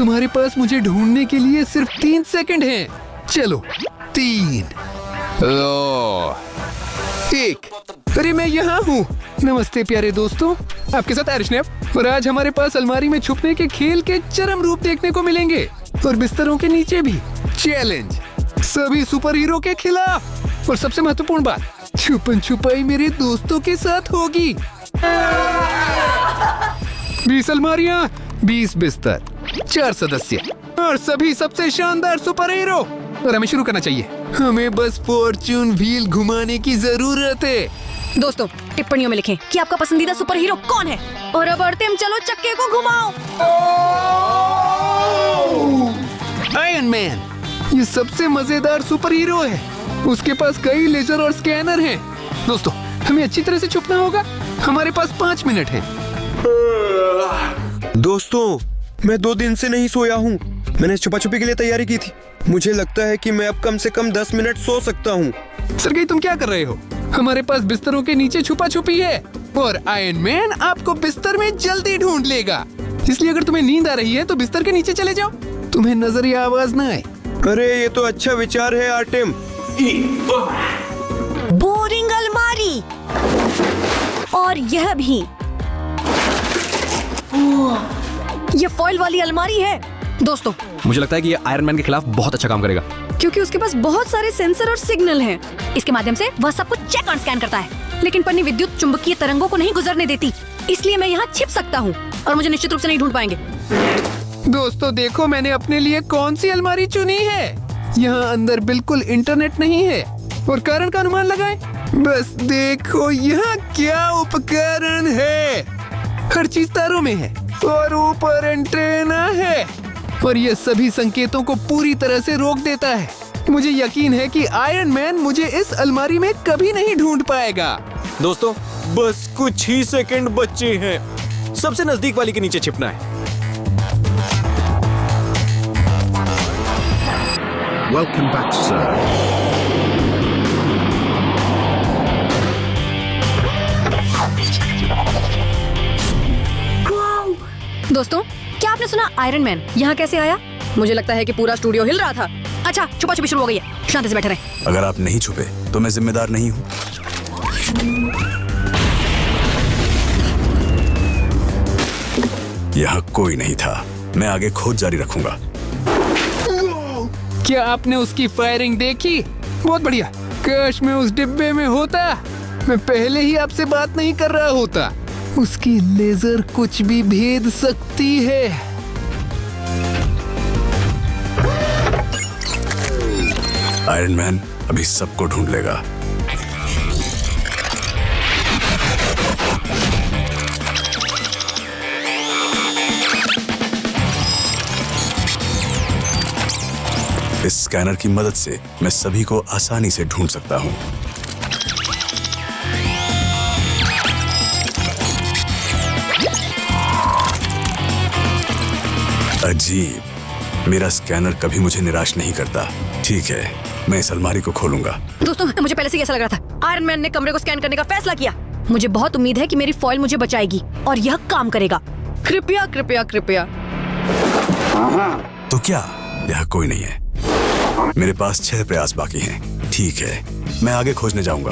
तुम्हारे पास मुझे ढूंढने के लिए सिर्फ 3 सेकंड हैं। चलो 3, 2, 1। अरे मैं यहाँ हूँ। नमस्ते प्यारे दोस्तों, आपके साथ आरिशनेप। और आज हमारे पास अलमारी में छुपने के खेल के चरम रूप देखने को मिलेंगे और बिस्तरों के नीचे भी। चैलेंज सभी सुपर हीरो के खिलाफ। और सबसे महत्वपूर्ण बात, छुपन छुपाई मेरे दोस्तों के साथ होगी। 20 अलमारियाँ, 20 बिस्तर, 4 सदस्य और सभी सबसे शानदार सुपर हीरो। और हमें शुरू करना चाहिए। हमें बस फॉर्च्यून व्हील घुमाने की जरूरत है। दोस्तों टिप्पणियों में लिखें कि आपका पसंदीदा सुपर हीरो कौन है। और अब अंतिम चलो चक्के को घुमाओ। आयरन मैन ये सबसे मजेदार सुपर हीरो है। उसके पास कई लेजर और स्कैनर हैं। दोस्तों हमें अच्छी तरह से छुपना होगा। हमारे पास 5 मिनट हैं। दोस्तों मैं 2 दिन से नहीं सोया हूँ। मैंने छुपा छुपी के लिए तैयारी की थी। मुझे लगता है कि मैं अब कम से कम 10 मिनट सो सकता हूँ। सरगई तुम क्या कर रहे हो? हमारे पास बिस्तरों के नीचे छुपा छुपी है और आयरन मैन आपको बिस्तर में जल्दी ढूंढ लेगा। इसलिए अगर तुम्हें नींद आ रही है तो बिस्तर के नीचे चले जाओ, तुम्हें नजर या आवाज न आए। अरे ये तो अच्छा विचार है आर्टेम। बोरिंग अलमारी। और यह भी। ये फॉइल वाली अलमारी है। दोस्तों मुझे लगता है कि ये आयरन मैन के खिलाफ बहुत अच्छा काम करेगा, क्योंकि उसके पास बहुत सारे सेंसर और सिग्नल हैं। इसके माध्यम से वह सब कुछ चेक और स्कैन करता है। लेकिन पन्नी विद्युत चुंबकीय तरंगों को नहीं गुजरने देती, इसलिए मैं यहाँ छिप सकता हूँ और मुझे निश्चित रूप से नहीं ढूंढ पाएंगे। दोस्तों देखो मैंने अपने लिए कौन सी अलमारी चुनी है। यहाँ अंदर बिल्कुल इंटरनेट नहीं है। और कारण का अनुमान लगाएं। बस देखो यहाँ क्या उपकरण है। हर चीज तारों में है और ऊपर एंटेना है और ये सभी संकेतों को पूरी तरह से रोक देता है। मुझे यकीन है कि आयरन मैन मुझे इस अलमारी में कभी नहीं ढूंढ पाएगा। दोस्तों बस कुछ ही सेकंड बचे हैं। सबसे नजदीक वाली के नीचे छिपना है। Welcome back, sir. दोस्तों क्या आपने सुना आयरन मैन यहाँ कैसे आया? मुझे लगता है कि पूरा स्टूडियो हिल रहा था। अच्छा छुपा छुपी शुरू हो गई है। शांति से बैठे रहें। अगर आप नहीं छुपे तो मैं जिम्मेदार नहीं हूँ। यहाँ कोई नहीं था। मैं आगे खोज जारी रखूंगा। क्या आपने उसकी फायरिंग देखी? बहुत बढ़िया। काश मैं उस डिब्बे में होता। मैं पहले ही आपसे बात नहीं कर रहा होता। उसकी लेजर कुछ भी भेद सकती है। आयरन मैन अभी सबको ढूंढ लेगा। इस स्कैनर की मदद से मैं सभी को आसानी से ढूंढ सकता हूं। अजीब, मेरा स्कैनर कभी मुझे निराश नहीं करता। ठीक है, मैं इस अलमारी को खोलूंगा। दोस्तों मुझे पहले से ही ऐसा लग रहा था। आयरन मैन ने कमरे को स्कैन करने का फैसला किया। मुझे बहुत उम्मीद है कि मेरी फॉइल मुझे बचाएगी और यह काम करेगा। कृपया कृपया कृपया। तो क्या यहाँ कोई नहीं है? मेरे पास 6 प्रयास बाकी हैं। ठीक है, मैं आगे खोजने जाऊंगा।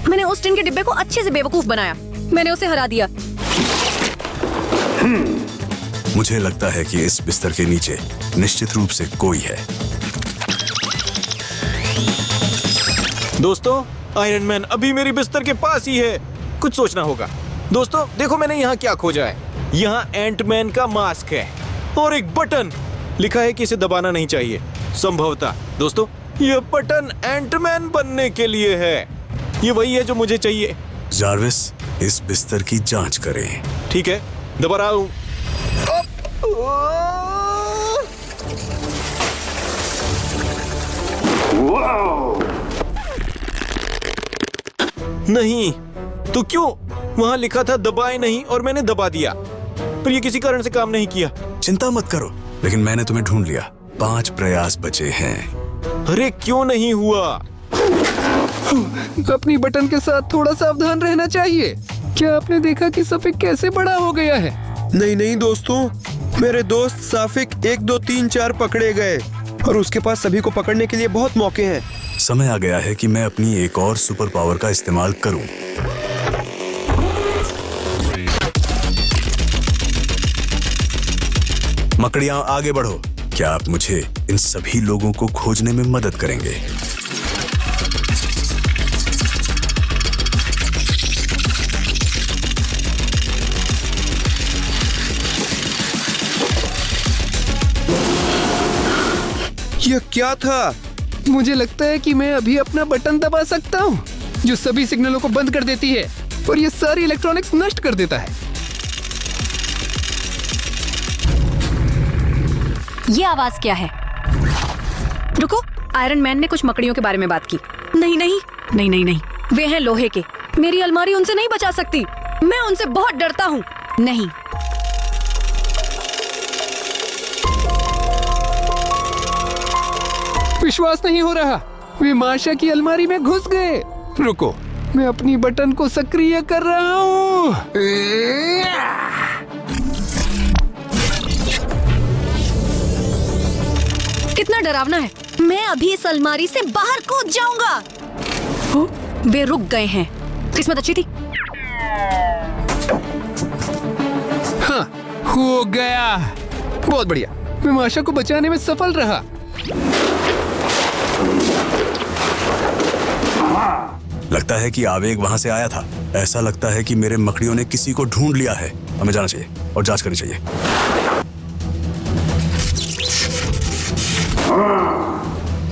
मैंने उस टिन के डिब्बे को अच्छे से बेवकूफ बनाया। मैंने उसे हरा दिया। मुझे लगता है कि इस बिस्तर के नीचे निश्चित रूप से कोई है। दोस्तों आयरन मैन अभी मेरी बिस्तर के पास ही है। कुछ सोचना होगा। दोस्तों देखो मैंने यहाँ क्या खोजा है। यहाँ एंटमैन का मास्क है और एक बटन। लिखा है कि इसे दबाना नहीं चाहिए। संभवतः दोस्तों यह बटन एंटमैन बनने के लिए है। ये वही है जो मुझे चाहिए। जार्विस, इस बिस्तर की जांच करें। ठीक है, दबा रहा हूँ। नहीं तो क्यों? वहाँ लिखा था दबाए नहीं और मैंने दबा दिया, पर ये किसी कारण से काम नहीं किया। चिंता मत करो, लेकिन मैंने तुम्हें ढूंढ लिया। 5 प्रयास बचे हैं। अरे क्यों नहीं हुआ? अपनी बटन के साथ थोड़ा सावधान रहना चाहिए। क्या आपने देखा कि सफेद कैसे बड़ा हो गया है? नहीं नहीं दोस्तों, मेरे दोस्त साफिक 1, 2, 3, 4 पकड़े गए और उसके पास सभी को पकड़ने के लिए बहुत मौके हैं। समय आ गया है कि मैं अपनी एक और सुपर पावर का इस्तेमाल करूं। मकड़ियां आगे बढ़ो। क्या आप मुझे इन सभी लोगों को खोजने में मदद करेंगे? यह क्या था? मुझे लगता है कि मैं अभी अपना बटन दबा सकता हूँ जो सभी सिग्नलों को बंद कर देती है और ये सारी इलेक्ट्रॉनिक्स नष्ट कर देता है। ये आवाज क्या है? रुको, आयरन मैन ने कुछ मकड़ियों के बारे में बात की। नहीं नहीं नहीं नहीं नहीं, वे हैं लोहे के। मेरी अलमारी उनसे नहीं बचा सकती। मैं उनसे बहुत डरता हूँ। नहीं, विश्वास नहीं हो रहा, वे माशा की अलमारी में घुस गए। रुको, मैं अपनी बटन को सक्रिय कर रहा हूँ। कितना डरावना है। मैं अभी इस अलमारी से बाहर कूद जाऊंगा। वे रुक गए हैं। किस्मत अच्छी थी। हाँ, हो गया। बहुत बढ़िया, मैं माशा को बचाने में सफल रहा। लगता है कि आवेग वहां से आया था। ऐसा लगता है कि मेरे मकड़ियों ने किसी को ढूंढ लिया है। हमें जाना चाहिए और जांच करनी चाहिए।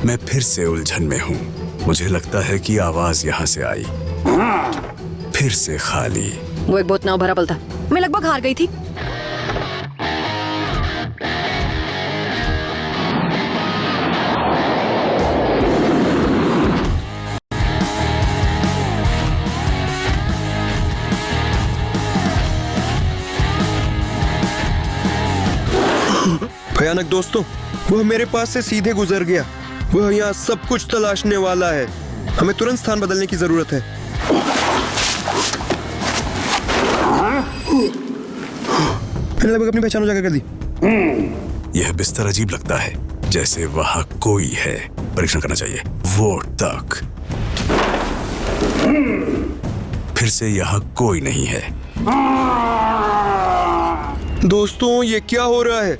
मैं फिर से उलझन में हूँ। मुझे लगता है कि आवाज यहाँ से आई। फिर से खाली। वो एक बहुत नाव भरा पल था। मैं लगभग हार गई थी। भयानक दोस्तों, वह मेरे पास से सीधे गुजर गया। वह यहाँ सब कुछ तलाशने वाला है। हमें तुरंत स्थान बदलने की जरूरत है। मैंने लगभग अपनी पहचान उजागर कर दी। यह बिस्तर अजीब लगता है, जैसे वहां कोई है। परीक्षण करना चाहिए। वो तक। फिर से यहाँ कोई नहीं है। दोस्तों, ये क्या हो रहा है?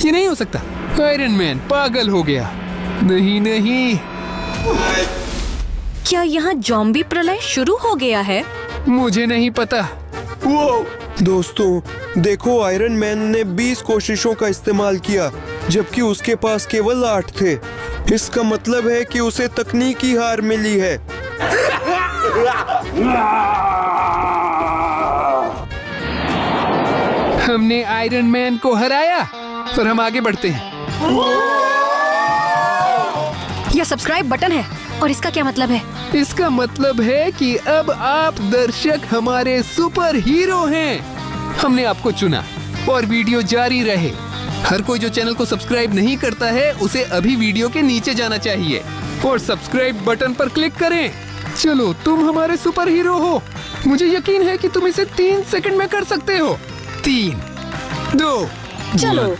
ये नहीं हो सकता। आयरन मैन पागल हो गया। नहीं नहीं, क्या यहाँ ज़ॉम्बी प्रलय शुरू हो गया है? मुझे नहीं पता। वो दोस्तों, देखो, आयरन मैन ने 20 कोशिशों का इस्तेमाल किया, जबकि उसके पास केवल 8 थे। इसका मतलब है कि उसे तकनीकी हार मिली है। हमने आयरन मैन को हराया और हम आगे बढ़ते हैं। यह सब्सक्राइब बटन है और इसका क्या मतलब है? इसका मतलब है कि अब आप दर्शक हमारे सुपर हीरो हैं। हमने आपको चुना और वीडियो जारी रहे। हर कोई जो चैनल को सब्सक्राइब नहीं करता है उसे अभी वीडियो के नीचे जाना चाहिए और सब्सक्राइब बटन पर क्लिक करें। चलो, तुम हमारे सुपर हीरो हो। मुझे यकीन है कि तुम इसे 3 सेकंड में कर सकते हो। 3, 2, चलो।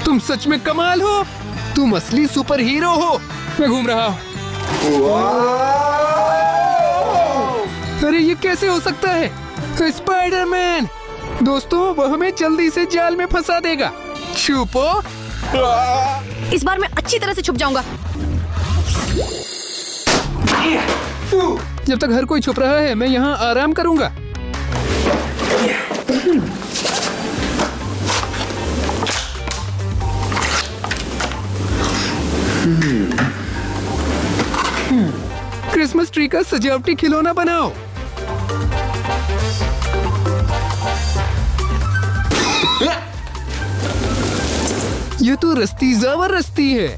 तुम सच में कमाल हो। तुम असली सुपर हीरो हो। मैं घूम रहा हूँ। अरे ये कैसे हो सकता है? स्पाइडरमैन! दोस्तों, वह हमें जल्दी से जाल में फंसा देगा। छुपो। इस बार मैं अच्छी तरह से छुप जाऊंगा। जब तक हर कोई छुप रहा है, मैं यहाँ आराम करूंगा। क्रिसमस ट्री का सजावटी खिलौना बनाओ। यह तो रस्ती जावर रस्ती है।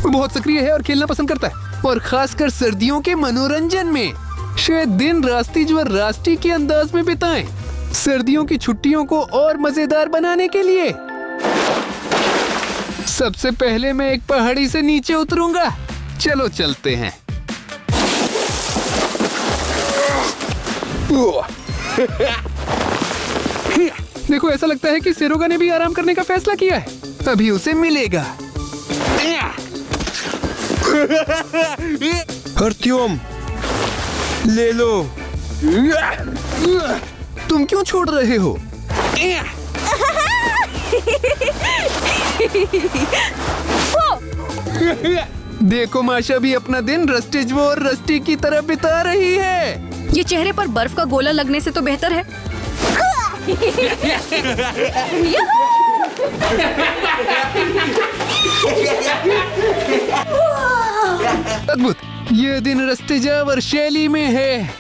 वो बहुत सक्रिय है और खेलना पसंद करता है, और खासकर सर्दियों के मनोरंजन में। शायद दिन रास्तीज व राष्ट्रीय के अंदाज में बिताएं, सर्दियों की छुट्टियों को और मजेदार बनाने के लिए। सबसे पहले मैं एक पहाड़ी से नीचे उतरूंगा। चलो चलते हैं। देखो, ऐसा लगता है कि सेरोगा ने भी आराम करने का फैसला किया है। अभी उसे मिलेगा। अर्त्यम, ले लो। तुम क्यों छोड़ रहे हो? देखो, माशा भी अपना दिन रस्टिजवो और रस्टी की तरह बिता रही है। ये चेहरे पर बर्फ का गोला लगने से तो बेहतर है। अद्भुत। ये दिन रस्टिजा और शैली में है।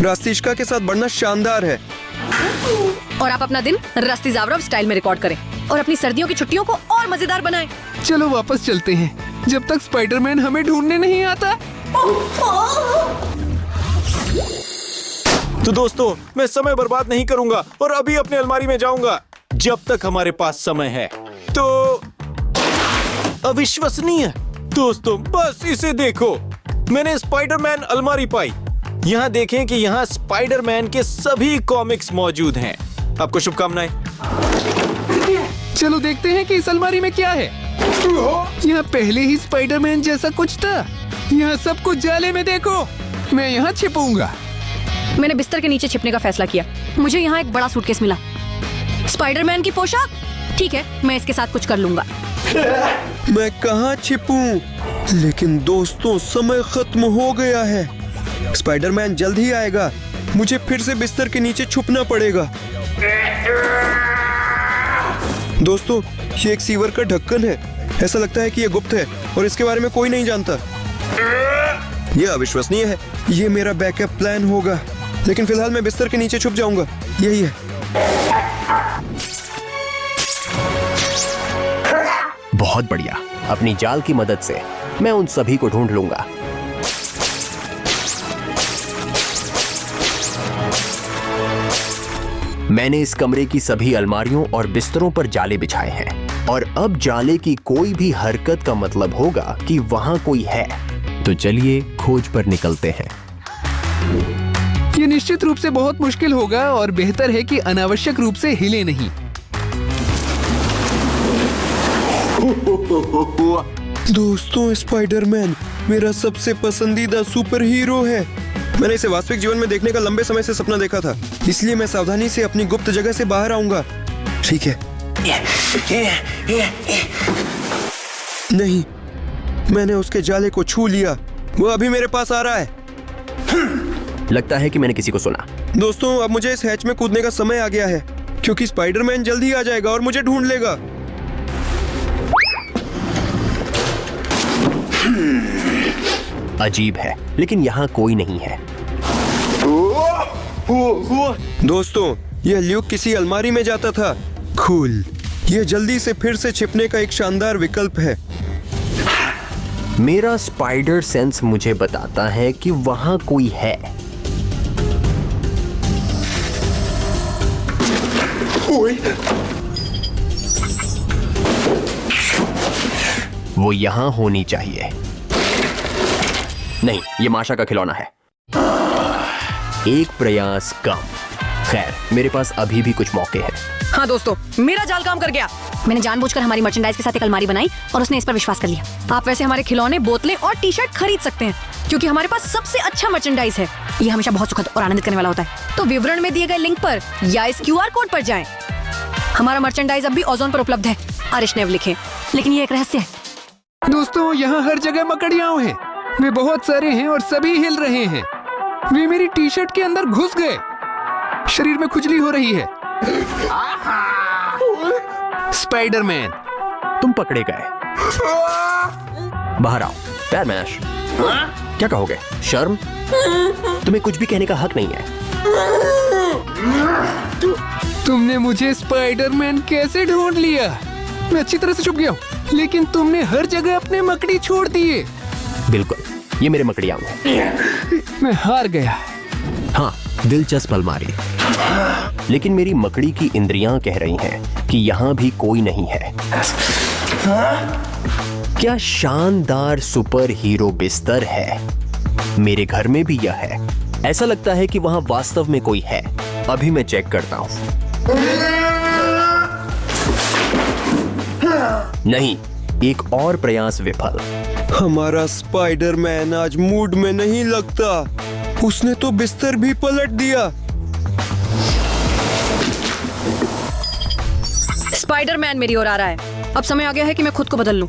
रास्तिश्का के साथ बढ़ना शानदार है। और आप अपना दिन रस्ती जावरव स्टाइल में रिकॉर्ड करें और अपनी सर्दियों की छुट्टियों को और मजेदार बनाएं। चलो वापस चलते हैं, जब तक स्पाइडरमैन हमें ढूंढने नहीं आता। तो दोस्तों, मैं समय बर्बाद नहीं करूंगा और अभी अपने अलमारी में जाऊंगा जब तक हमारे पास समय है। तो अविश्वसनीय दोस्तों, बस इसे देखो, मैंने स्पाइडरमैन अलमारी पाई। यहाँ देखें कि यहाँ स्पाइडरमैन के सभी कॉमिक्स मौजूद हैं। आपको शुभकामनाएं। चलो देखते हैं कि इस अलमारी में क्या है। यहाँ पहले ही स्पाइडरमैन जैसा कुछ था। यहाँ सब कुछ जाले में देखो। मैं यहाँ छिपूंगा। मैंने बिस्तर के नीचे छिपने का फैसला किया। मुझे यहाँ एक बड़ा सूटकेस मिला। स्पाइडरमैन की पोशाक, ठीक है, मैं इसके साथ कुछ कर लूंगा। मैं कहाँ छिपूं? लेकिन दोस्तों, समय खत्म हो गया है। स्पाइडरमैन जल्द ही आएगा। मुझे फिर से बिस्तर के नीचे छुपना पड़ेगा। दोस्तों, ये एक सीवर का ढक्कन है। ऐसा लगता है कि ये गुप्त है और इसके बारे में कोई नहीं जानता। ये अविश्वसनीय है। ये मेरा बैकअप प्लान होगा, लेकिन फिलहाल मैं बिस्तर के नीचे छुप जाऊंगा। यही है। बहुत बढ़िया। अपनी जाल की मदद से मैं उन सभी को ढूंढ लूंगा। मैंने इस कमरे की सभी अलमारियों और बिस्तरों पर जाले बिछाए हैं और अब जाले की कोई भी हरकत का मतलब होगा कि वहां कोई है। तो चलिए खोज पर निकलते हैं। ये निश्चित रूप से बहुत मुश्किल होगा और बेहतर है कि अनावश्यक रूप से हिले नहीं। दोस्तों, स्पाइडरमैन मेरा सबसे पसंदीदा सुपर हीरो है। मैंने इसे वास्तविक जीवन में देखने का लंबे समय से सपना देखा था, इसलिए मैं सावधानी से अपनी गुप्त जगह से बाहर आऊंगा। ठीक है। नहीं, मैंने उसके जाले को छू लिया। वो अभी मेरे पास आ रहा है। लगता है कि मैंने किसी को सुना। दोस्तों, अब मुझे इस हैच में कूदने का समय आ गया है, क्योंकि स्पाइडरमैन जल्द ही आ जाएगा और मुझे ढूंढ लेगा। अजीब है, लेकिन यहाँ कोई नहीं है। दोस्तों, यह ल्यूक किसी अलमारी में जाता था। कूल। यह जल्दी से फिर से छिपने का एक शानदार विकल्प है। मेरा स्पाइडर सेंस मुझे बताता है कि वहां कोई है। वो यहां होनी चाहिए। नहीं, ये माशा का खिलौना है। एक प्रयास कम। खैर, मेरे पास अभी भी कुछ मौके हैं। हाँ दोस्तों, मेरा जाल काम कर गया। मैंने जानबूझकर हमारी मर्चेंडाइज के साथ एक अलमारी बनाई और उसने इस पर विश्वास कर लिया। आप वैसे हमारे खिलौने, बोतलें और टी शर्ट खरीद सकते हैं, क्योंकि हमारे पास सबसे अच्छा मर्चेंडाइज है। ये हमेशा बहुत सुखद और आनंदित करने वाला होता है। तो विवरण में दिए गए लिंक पर या इस QR कोड पर जाएं। हमारा मर्चेंडाइज अब भी ओजोन पर उपलब्ध है। अरिशनेव लिखे, लेकिन ये एक रहस्य है। दोस्तों, यहाँ हर जगह मकड़ियाँ हैं। वे बहुत सारे हैं और सभी हिल रहे हैं। वे मेरी टी शर्ट के अंदर घुस गए। शरीर में खुजली हो रही है। स्पाइडरमैन, तुम पकड़े गए। बाहर आओ। पैर मैश। क्या कहोगे? शर्म? तुम्हें कुछ भी कहने का हक नहीं है। तुमने मुझे स्पाइडरमैन कैसे ढूंढ लिया? मैं अच्छी तरह से छुप गया हूँ, लेकिन तुमने हर जगह अपने मकड़ी छोड़ दिए। बिल्कुल, ये मेरे मकड़ियाँ हैं। मैं हार गया। हाँ, दिलचस्प अलमारी। लेकिन मेरी मकड़ी की इंद्रियां कह रही हैं कि यहां भी कोई नहीं है। क्या शानदार सुपर हीरो बिस्तर है। मेरे घर में भी यह है। ऐसा लगता है कि वहां वास्तव में कोई है। अभी मैं चेक करता हूं। नहीं, एक और प्रयास विफल। हमारा स्पाइडरमैन आज मूड में नहीं लगता। उसने तो बिस्तर भी पलट दिया। स्पाइडरमैन मेरी ओर आ रहा है। अब समय आ गया है कि मैं खुद को बदल लूं।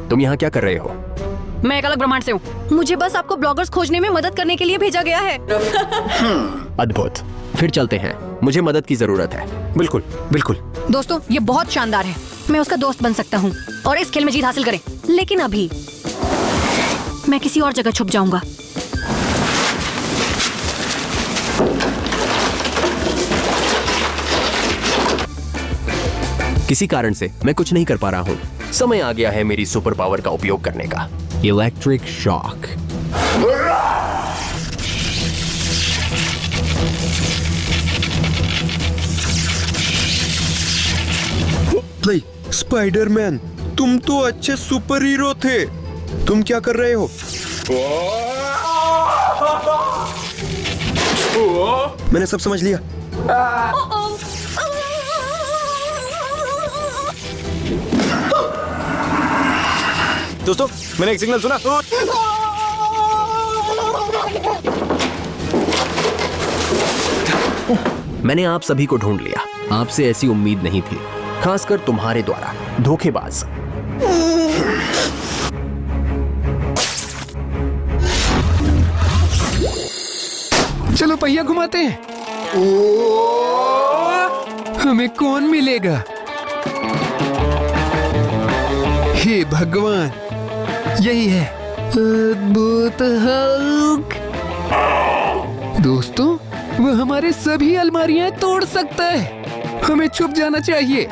तुम यहाँ क्या कर रहे हो? मैं एक अलग ब्रह्मांड से हूँ। मुझे बस आपको ब्लॉगर्स खोजने में मदद करने के लिए भेजा गया है। अद्भुत। फिर चलते हैं, मुझे मदद की जरूरत है। बिल्कुल बिल्कुल। दोस्तों, ये बहुत शानदार है। मैं उसका दोस्त बन सकता हूँ और इस खेल में जीत हासिल करें। लेकिन अभी मैं किसी और जगह छुप जाऊंगा। किसी कारण से मैं कुछ नहीं कर पा रहा हूँ। समय आ गया है मेरी सुपर पावर का उपयोग करने का। Electric shock. स्पाइडरमैन, तुम तो अच्छे सुपर हीरो थे। तुम क्या कर रहे हो? मैंने सब समझ लिया। दोस्तों, मैंने एक सिग्नल सुना। मैंने आप सभी को ढूंढ लिया। आपसे ऐसी उम्मीद नहीं थी, खासकर तुम्हारे द्वारा, धोखेबाज। चलो पहिया घुमाते हैं। हमें कौन मिलेगा? हे भगवान, यही है अद्भुत हल्क। दोस्तों, वह हमारे सभी अलमारियां तोड़ सकता है। हमें छुप जाना चाहिए।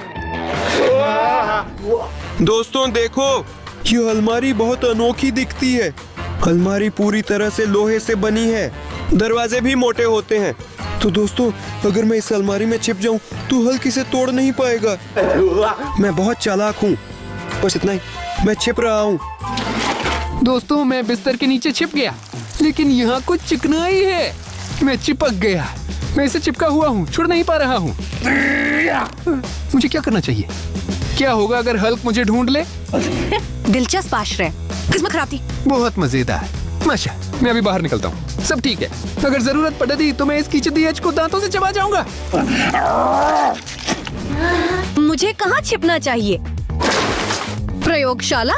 दोस्तों देखो, ये अलमारी बहुत अनोखी दिखती है। अलमारी पूरी तरह से लोहे से बनी है। दरवाजे भी मोटे होते हैं। तो दोस्तों, अगर मैं इस अलमारी में छिप जाऊं तो हल्क इसे तोड़ नहीं पाएगा। मैं बहुत चालाक हूँ। बस इतना ही, मैं छिप रहा हूँ। दोस्तों, मैं बिस्तर के नीचे छिप गया, लेकिन यहाँ कुछ चिकनाई है। मैं चिपक गया। मैं इसे चिपका हुआ हूँ, छुड़ नहीं पा रहा हूँ। मुझे क्या करना चाहिए? क्या होगा अगर हल्क मुझे ढूंढ ले? दिलचस्प आश्रय। किस्मत खराब थी। बहुत मजेदार। माशा, मैं अभी बाहर निकलता हूँ। सब ठीक है। अगर जरूरत पड़ेगी तो मैं इस कीचदी एज को दांतों से चबा जाऊंगा। मुझे कहाँ छिपना चाहिए? प्रयोगशाला?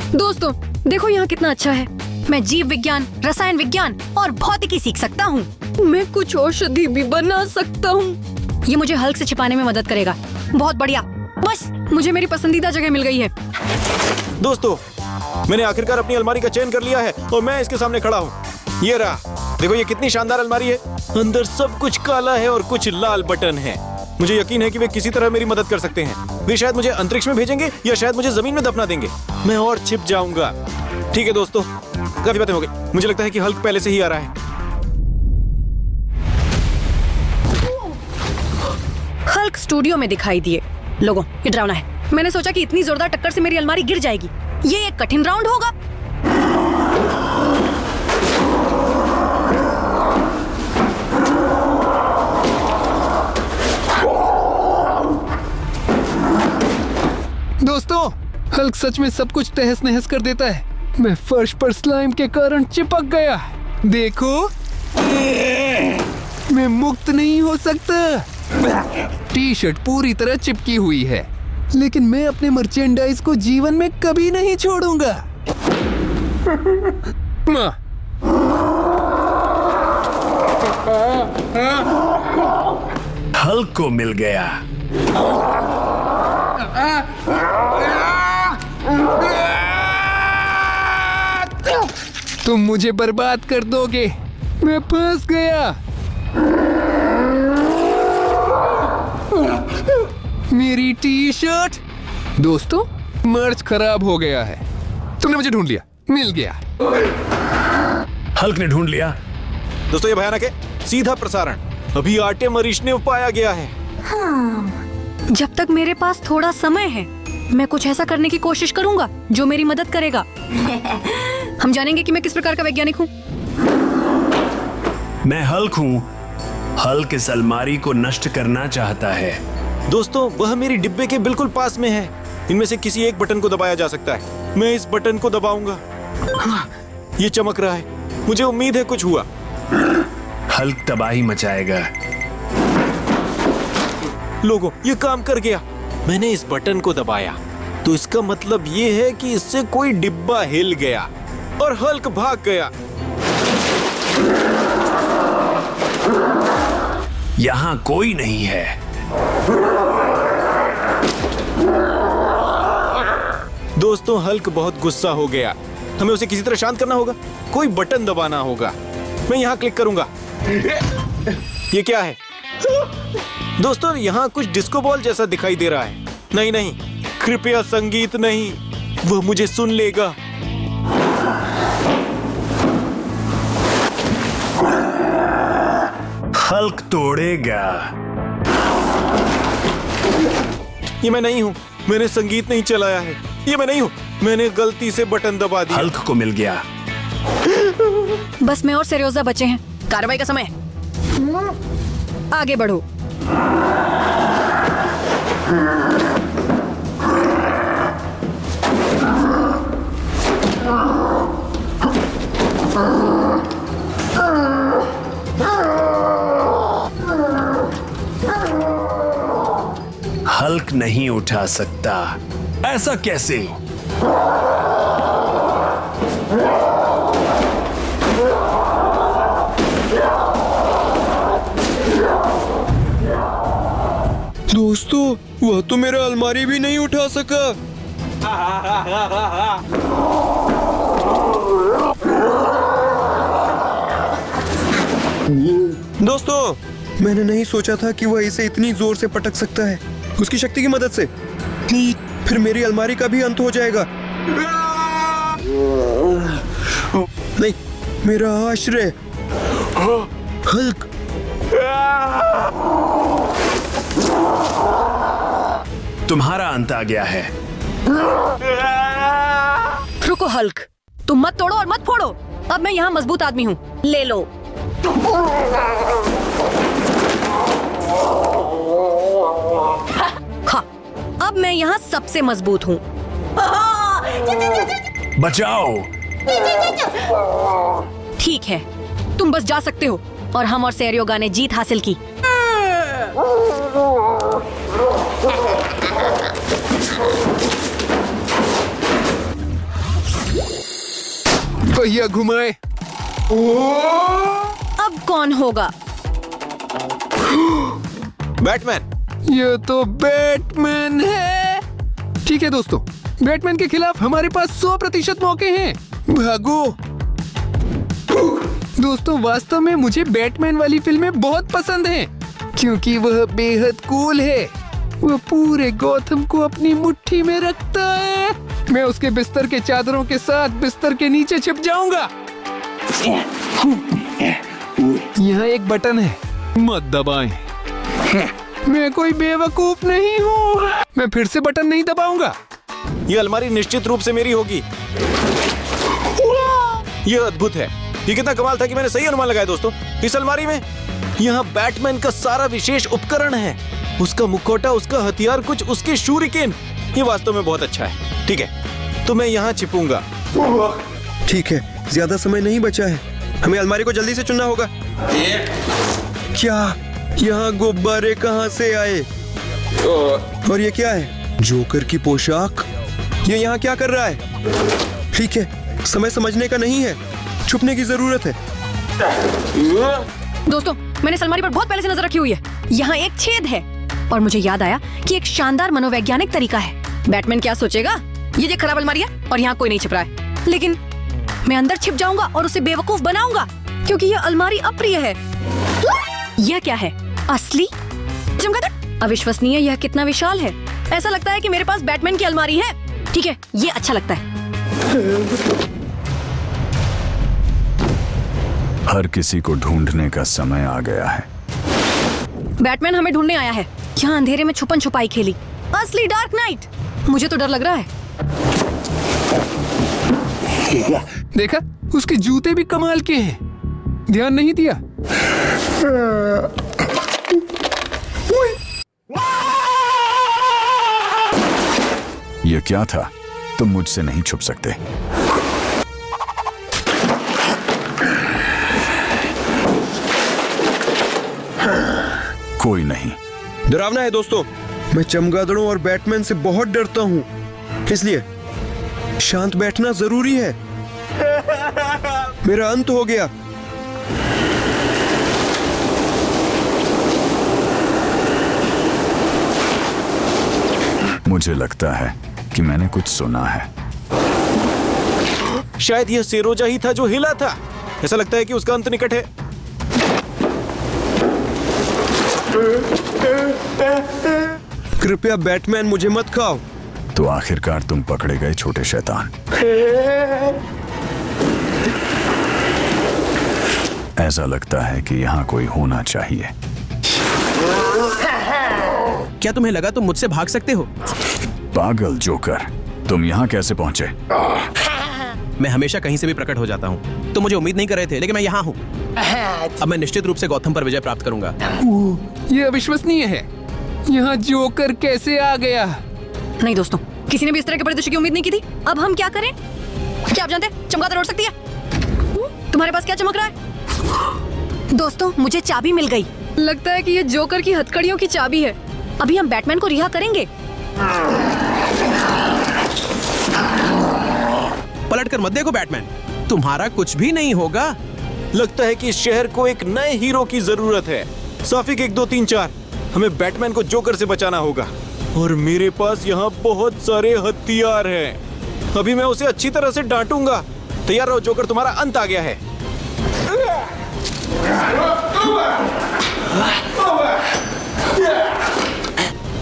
दोस्तों, देखो यहाँ कितना अच्छा है। मैं जीव विज्ञान, रसायन विज्ञान और भौतिकी सीख सकता हूँ। मैं कुछ औषधि भी बना सकता हूँ। ये मुझे हल्क से छिपाने में मदद करेगा। बहुत बढ़िया। बस मुझे मेरी पसंदीदा जगह मिल गई है। दोस्तों, मैंने आखिरकार अपनी अलमारी का चयन कर लिया है और मैं इसके सामने खड़ा हूँ। ये रहा। देखो, ये कितनी शानदार अलमारी है। अंदर सब कुछ काला है और कुछ लाल बटन है। मुझे यकीन है कि वे किसी तरह मेरी मदद कर सकते हैं। वे शायद मुझे अंतरिक्ष में भेजेंगे या शायद मुझे जमीन में दफना देंगे। मैं और छिप जाऊंगा। ठीक है दोस्तों, काफी बातें हो गई। मुझे लगता है कि हल्क पहले से ही आ रहा है। हल्क स्टूडियो में दिखाई दिए। लोगों, ये डरावना है। मैंने सोचा कि इतनी जोरदार टक्कर से मेरी अलमारी गिर जाएगी। ये एक कठिन राउंड होगा। दोस्तों, हल्क सच में सब कुछ तहस नहस कर देता है। मैं फर्श पर स्लाइम के कारण चिपक गया। देखो, मैं मुक्त नहीं हो सकता। टी शर्ट पूरी तरह चिपकी हुई है, लेकिन मैं अपने मर्चेंडाइज को जीवन में कभी नहीं छोड़ूंगा। हल्क को मिल गया। तुम मुझे बर्बाद कर दोगे। मैं फंस गया। मेरी टी शर्ट। दोस्तों, मर्च खराब हो गया है। तुमने मुझे ढूंढ लिया। मिल गया। हल्क ने ढूंढ लिया। दोस्तों ये भयानक है। सीधा प्रसारण अभी आर्टेम अरिशनेव पाया गया है। जब तक मेरे पास थोड़ा समय है मैं कुछ ऐसा करने की कोशिश करूंगा जो मेरी मदद करेगा। हम जानेंगे कि मैं किस प्रकार का वैज्ञानिक हूँ। मैं हल्क हूँ। हल्क इस अलमारी को नष्ट करना चाहता है। दोस्तों वह मेरी डिब्बे के बिल्कुल पास में है। इनमें से किसी एक बटन को दबाया जा सकता है। मैं इस बटन को दबाऊंगा। हाँ, ये चमक रहा है। मुझे उम्मीद है कुछ हुआ। हल्क तबाही मचाएगा। लोगों ये काम कर गया। मैंने इस बटन को दबाया तो इसका मतलब ये है कि इससे कोई डिब्बा हिल गया और हल्क भाग गया। यहाँ कोई नहीं है। दोस्तों हल्क बहुत गुस्सा हो गया। हमें उसे किसी तरह शांत करना होगा। कोई बटन दबाना होगा। मैं यहाँ क्लिक करूंगा। ये क्या है? दोस्तों यहाँ कुछ डिस्को बॉल जैसा दिखाई दे रहा है। नहीं नहीं, कृपया संगीत नहीं, वह मुझे सुन लेगा। हल्क तोड़ेगा। ये मैं नहीं हूँ। मैंने संगीत नहीं चलाया है। ये मैं नहीं हूँ। मैंने गलती से बटन दबा दिया। हल्क को मिल गया। बस मैं और सेरियोजा बचे हैं। कार्रवाई का समय। आगे बढ़ो। हल्क नहीं उठा सकता। ऐसा कैसे? दोस्तों वह तो मेरा अलमारी भी नहीं उठा सका। दोस्तों मैंने नहीं सोचा था कि वह इसे इतनी जोर से पटक सकता है। उसकी शक्ति की मदद से फिर मेरी अलमारी का भी अंत हो जाएगा। नहीं, मेरा आश्रय हल्क। तुम्हारा अंत आ गया है। रुको हल्क, तुम मत तोड़ो और मत फोड़ो। अब मैं यहाँ मजबूत आदमी हूँ। ले लो। हाँ, अब मैं यहाँ सबसे मजबूत हूँ। बचाओ। ठीक है, तुम बस जा सकते हो। और हम और सेरियोगा ने जीत हासिल की। पहिया घुमाए। अब कौन होगा? बैटमैन। ये तो बैटमैन है। ठीक है दोस्तों, बैटमैन के खिलाफ हमारे पास 100% मौके हैं। भागो। दोस्तों वास्तव में मुझे बैटमैन वाली फिल्में बहुत पसंद हैं, क्योंकि वह बेहद कूल है। वह पूरे गौथम को अपनी मुट्ठी में रखता है। मैं उसके बिस्तर के चादरों के साथ बिस्तर के नीचे छिप जाऊंगा। यहाँ एक बटन है, मत दबाएं। मैं कोई बेवकूफ नहीं हूँ। मैं फिर से बटन नहीं दबाऊंगा। ये अलमारी निश्चित रूप से मेरी होगी। यह अद्भुत है। ये कितना कमाल था कि मैंने सही अनुमान लगाया दोस्तों। इस अलमारी में यहाँ बैटमैन का सारा विशेष उपकरण है। उसका मुखौटा, उसका हथियार, कुछ उसके शूरिकेन। ये वास्तव में बहुत अच्छा है। ठीक है, तो मैं यहाँ छिपूंगा। ठीक है, ज्यादा समय नहीं बचा है। हमें अलमारी को जल्दी से चुनना होगा। क्या यहाँ गुब्बारे कहाँ से आए? और ये क्या है? जोकर की पोशाक। ये यहाँ क्या कर रहा है? ठीक है, समय समझने का नहीं है, छुपने की जरूरत है। दोस्तों, मैंने इस अलमारी पर बहुत पहले से नजर रखी हुई है। यहाँ एक छेद है और मुझे याद आया कि एक शानदार मनोवैज्ञानिक तरीका है। बैटमैन क्या सोचेगा? ये खराब अलमारी है और यहाँ कोई नहीं छिप रहा है। लेकिन मैं अंदर छिप जाऊंगा और उसे बेवकूफ बनाऊंगा, क्योंकि यह अलमारी अप्रिय है। यह क्या है? असली चमगादड़? अविश्वसनीय। यह कितना विशाल है। ऐसा लगता है कि मेरे पास बैटमैन की अलमारी है। ठीक है, ये अच्छा लगता है। हर किसी को ढूंढने का समय आ गया है। बैटमैन हमें ढूंढने आया है। यहाँ अंधेरे में छुपन छुपाई खेली, असली डार्क नाइट। मुझे तो डर लग रहा है। देखा, उसके जूते भी कमाल के हैं। ध्यान नहीं दिया। ये क्या था? तुम मुझसे नहीं छुप सकते। कोई नहीं। डरावना है दोस्तों। मैं चमगादड़ों और बैटमैन से बहुत डरता हूँ, इसलिए शांत बैठना जरूरी है। मेरा अंत हो गया। मुझे लगता है कि मैंने कुछ सुना है। शायद यह सेरोजा ही था जो हिला था। ऐसा लगता है कि उसका अंत निकट है। कृपया बैटमैन मुझे मत खाओ। तो आखिरकार तुम पकड़े गए छोटे शैतान। ऐसा लगता है कि यहाँ कोई होना चाहिए। क्या तुम्हें लगा तुम मुझसे भाग सकते हो? पागल जोकर, तुम यहाँ कैसे पहुंचे? मैं हमेशा कहीं से भी प्रकट हो जाता हूँ। तुम मुझे उम्मीद नहीं कर रहे थे, लेकिन मैं यहाँ हूँ। अब मैं निश्चित रूप से गौतम पर विजय प्राप्त करूंगा। ये अविश्वसनीय है। यहाँ जोकर कैसे आ गया? नहीं दोस्तों, किसी ने भी इस तरह के परिदृश्य की उम्मीद नहीं की थी। अब हम क्या करें? क्या आप जानते हैं चमगादड़ उड़ सकती है? तुम्हारे पास क्या चमक रहा है? दोस्तों, मुझे चाबी मिल गई। लगता है कि ये जोकर की हथकड़ियों की चाबी है। अभी हम बैटमैन को रिहा करेंगे। पलट कर मत देखो बैटमैन, तुम्हारा कुछ भी नहीं होगा। लगता है कि इस शहर को एक नए हीरो की जरूरत है। साफिक 1 2 3 4, हमें बैटमैन को जोकर से बचाना होगा। और मेरे पास यहाँ बहुत सारे हथियार हैं। अभी मैं उसे अच्छी तरह से डांटूंगा। तैयार रहो जोकर, तुम्हारा अंत आ गया है।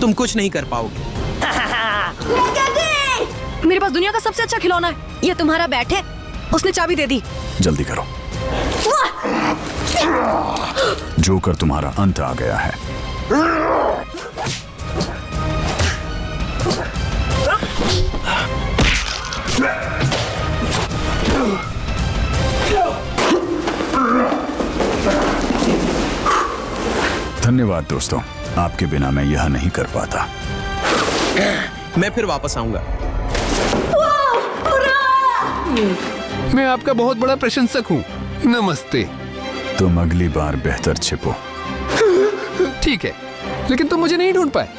तुम कुछ नहीं कर पाओगे। मेरे पास दुनिया का सबसे अच्छा खिलौना है। ये तुम्हारा बैट है। उसने चाबी दे दी। जल्दी करो। जोकर, तुम्हारा अंत आ गया है। धन्यवाद दोस्तों, आपके बिना मैं यह नहीं कर पाता। मैं फिर वापस आऊंगा। मैं आपका बहुत बड़ा प्रशंसक हूँ। नमस्ते। तुम अगली बार बेहतर छिपो। ठीक है, लेकिन तुम मुझे नहीं ढूंढ पाए।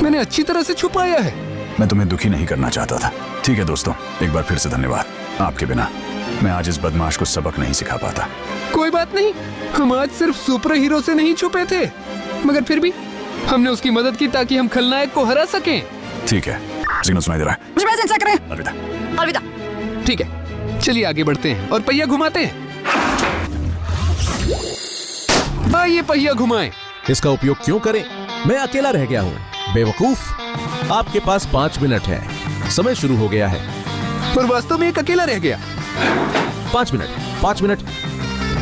मैंने अच्छी तरह से छुपाया है। मैं तुम्हें दुखी नहीं करना चाहता था। ठीक है दोस्तों, एक बार फिर से धन्यवाद। आपके बिना मैं आज इस बदमाश को सबक नहीं सिखा पाता। कोई बात नहीं, हम आज सिर्फ सुपर हीरो से नहीं छुपे थे, मगर फिर भी हमने उसकी मदद की ताकि हम खलनायक को हरा सकें। ठीक है, सिग्नल सुनाई दे रहा है। मुझे पैसे इंतजार करें। अलविदा। अलविदा। ठीक है, चलिए आगे बढ़ते हैं और पहिया घुमाते हैं। आइए पहिया घुमाएं। इसका उपयोग क्यों करें? मैं अकेला रह गया हूँ। बेवकूफ, आपके पास 5 मिनट है। समय शुरू हो गया है। पर वास्तव में एक अकेला रह गया। 5 मिनट, 5 मिनट।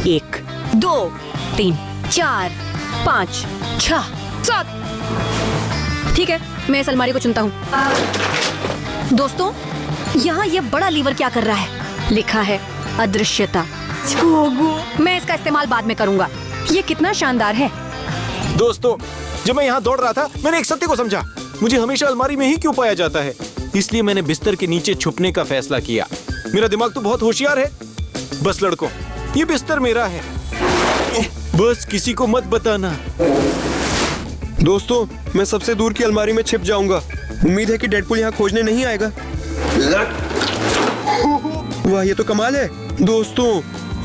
1 2 3 4 5 6 7। ठीक है, मैं इस अलमारी को चुनता हूँ। दोस्तों, यहाँ ये बड़ा लीवर क्या कर रहा है? लिखा है अदृश्यता। मैं इसका इस्तेमाल बाद में करूंगा। ये कितना शानदार है। दोस्तों, जब मैं यहाँ दौड़ रहा था, मैंने एक सत्य को समझा। मुझे हमेशा अलमारी में ही क्यों पाया जाता है? इसलिए मैंने बिस्तर के नीचे छुपने का फैसला किया। मेरा दिमाग तो बहुत होशियार है। बस लड़कों, ये बिस्तर मेरा है। बस किसी को मत बताना। दोस्तों, मैं सबसे दूर की अलमारी में छिप जाऊंगा। उम्मीद है कि डेडपुल यहाँ खोजने नहीं आएगा। वाह, ये तो कमाल है। दोस्तों,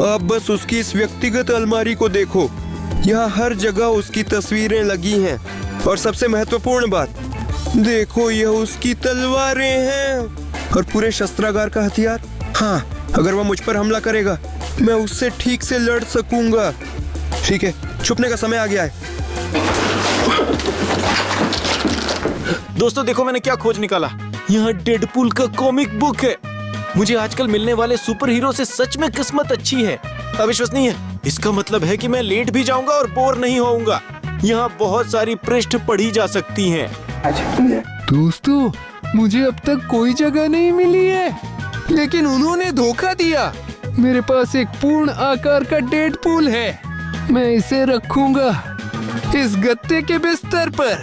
आप बस उसकी इस व्यक्तिगत अलमारी को देखो। यहाँ हर जगह उसकी तस्वीरें लगी हैं। और सबसे महत्वपूर्ण बात, देखो, यह उसकी तलवारें हैं और पूरे शस्त्रागार का हथियार। हाँ, अगर वह मुझ पर हमला करेगा, मैं उससे ठीक से लड़ सकूंगा। ठीक है, छुपने का समय आ गया है। दोस्तों देखो, मैंने क्या खोज निकाला। यहाँ डेडपूल का कॉमिक बुक है। मुझे आजकल मिलने वाले सुपर हीरो से सच में किस्मत अच्छी है। अविश्वसनीय है। इसका मतलब है कि मैं लेट भी जाऊंगा और बोर नहीं होऊंगा। यहाँ बहुत सारी पृष्ठ पढ़ी जा सकती हैं। दोस्तों, मुझे अब तक कोई जगह नहीं मिली है, लेकिन उन्होंने धोखा दिया। मेरे पास एक पूर्ण आकार का डेडपूल है। मैं इसे रखूंगा इस गत्ते के बिस्तर पर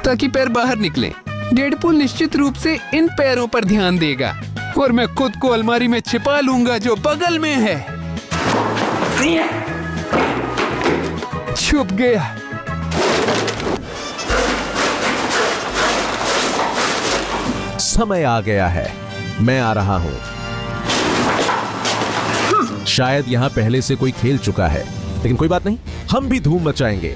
ताकि पैर बाहर निकलें। डेडपूल निश्चित रूप से इन पैरों पर ध्यान देगा और मैं खुद को अलमारी में छिपा लूंगा जो बगल में है। छुप गया। समय आ गया है, मैं आ रहा हूं। शायद यहाँ पहले से कोई खेल चुका है, लेकिन कोई बात नहीं, हम भी धूम मचाएंगे।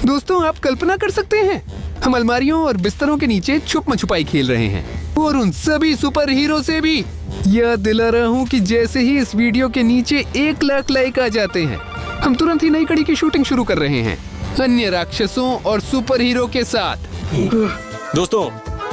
दोस्तों, आप कल्पना कर सकते हैं, हम अलमारियों और बिस्तरों के नीचे छुप छुपाई खेल रहे हैं और उन सभी सुपर हीरो से भी। याद दिला रहा हूँ कि जैसे ही इस वीडियो के नीचे 1 लाख लाइक आ जाते हैं, हम तुरंत ही नई कड़ी की शूटिंग शुरू कर रहे हैं, अन्य राक्षसों और सुपर हीरो के साथ। दोस्तों,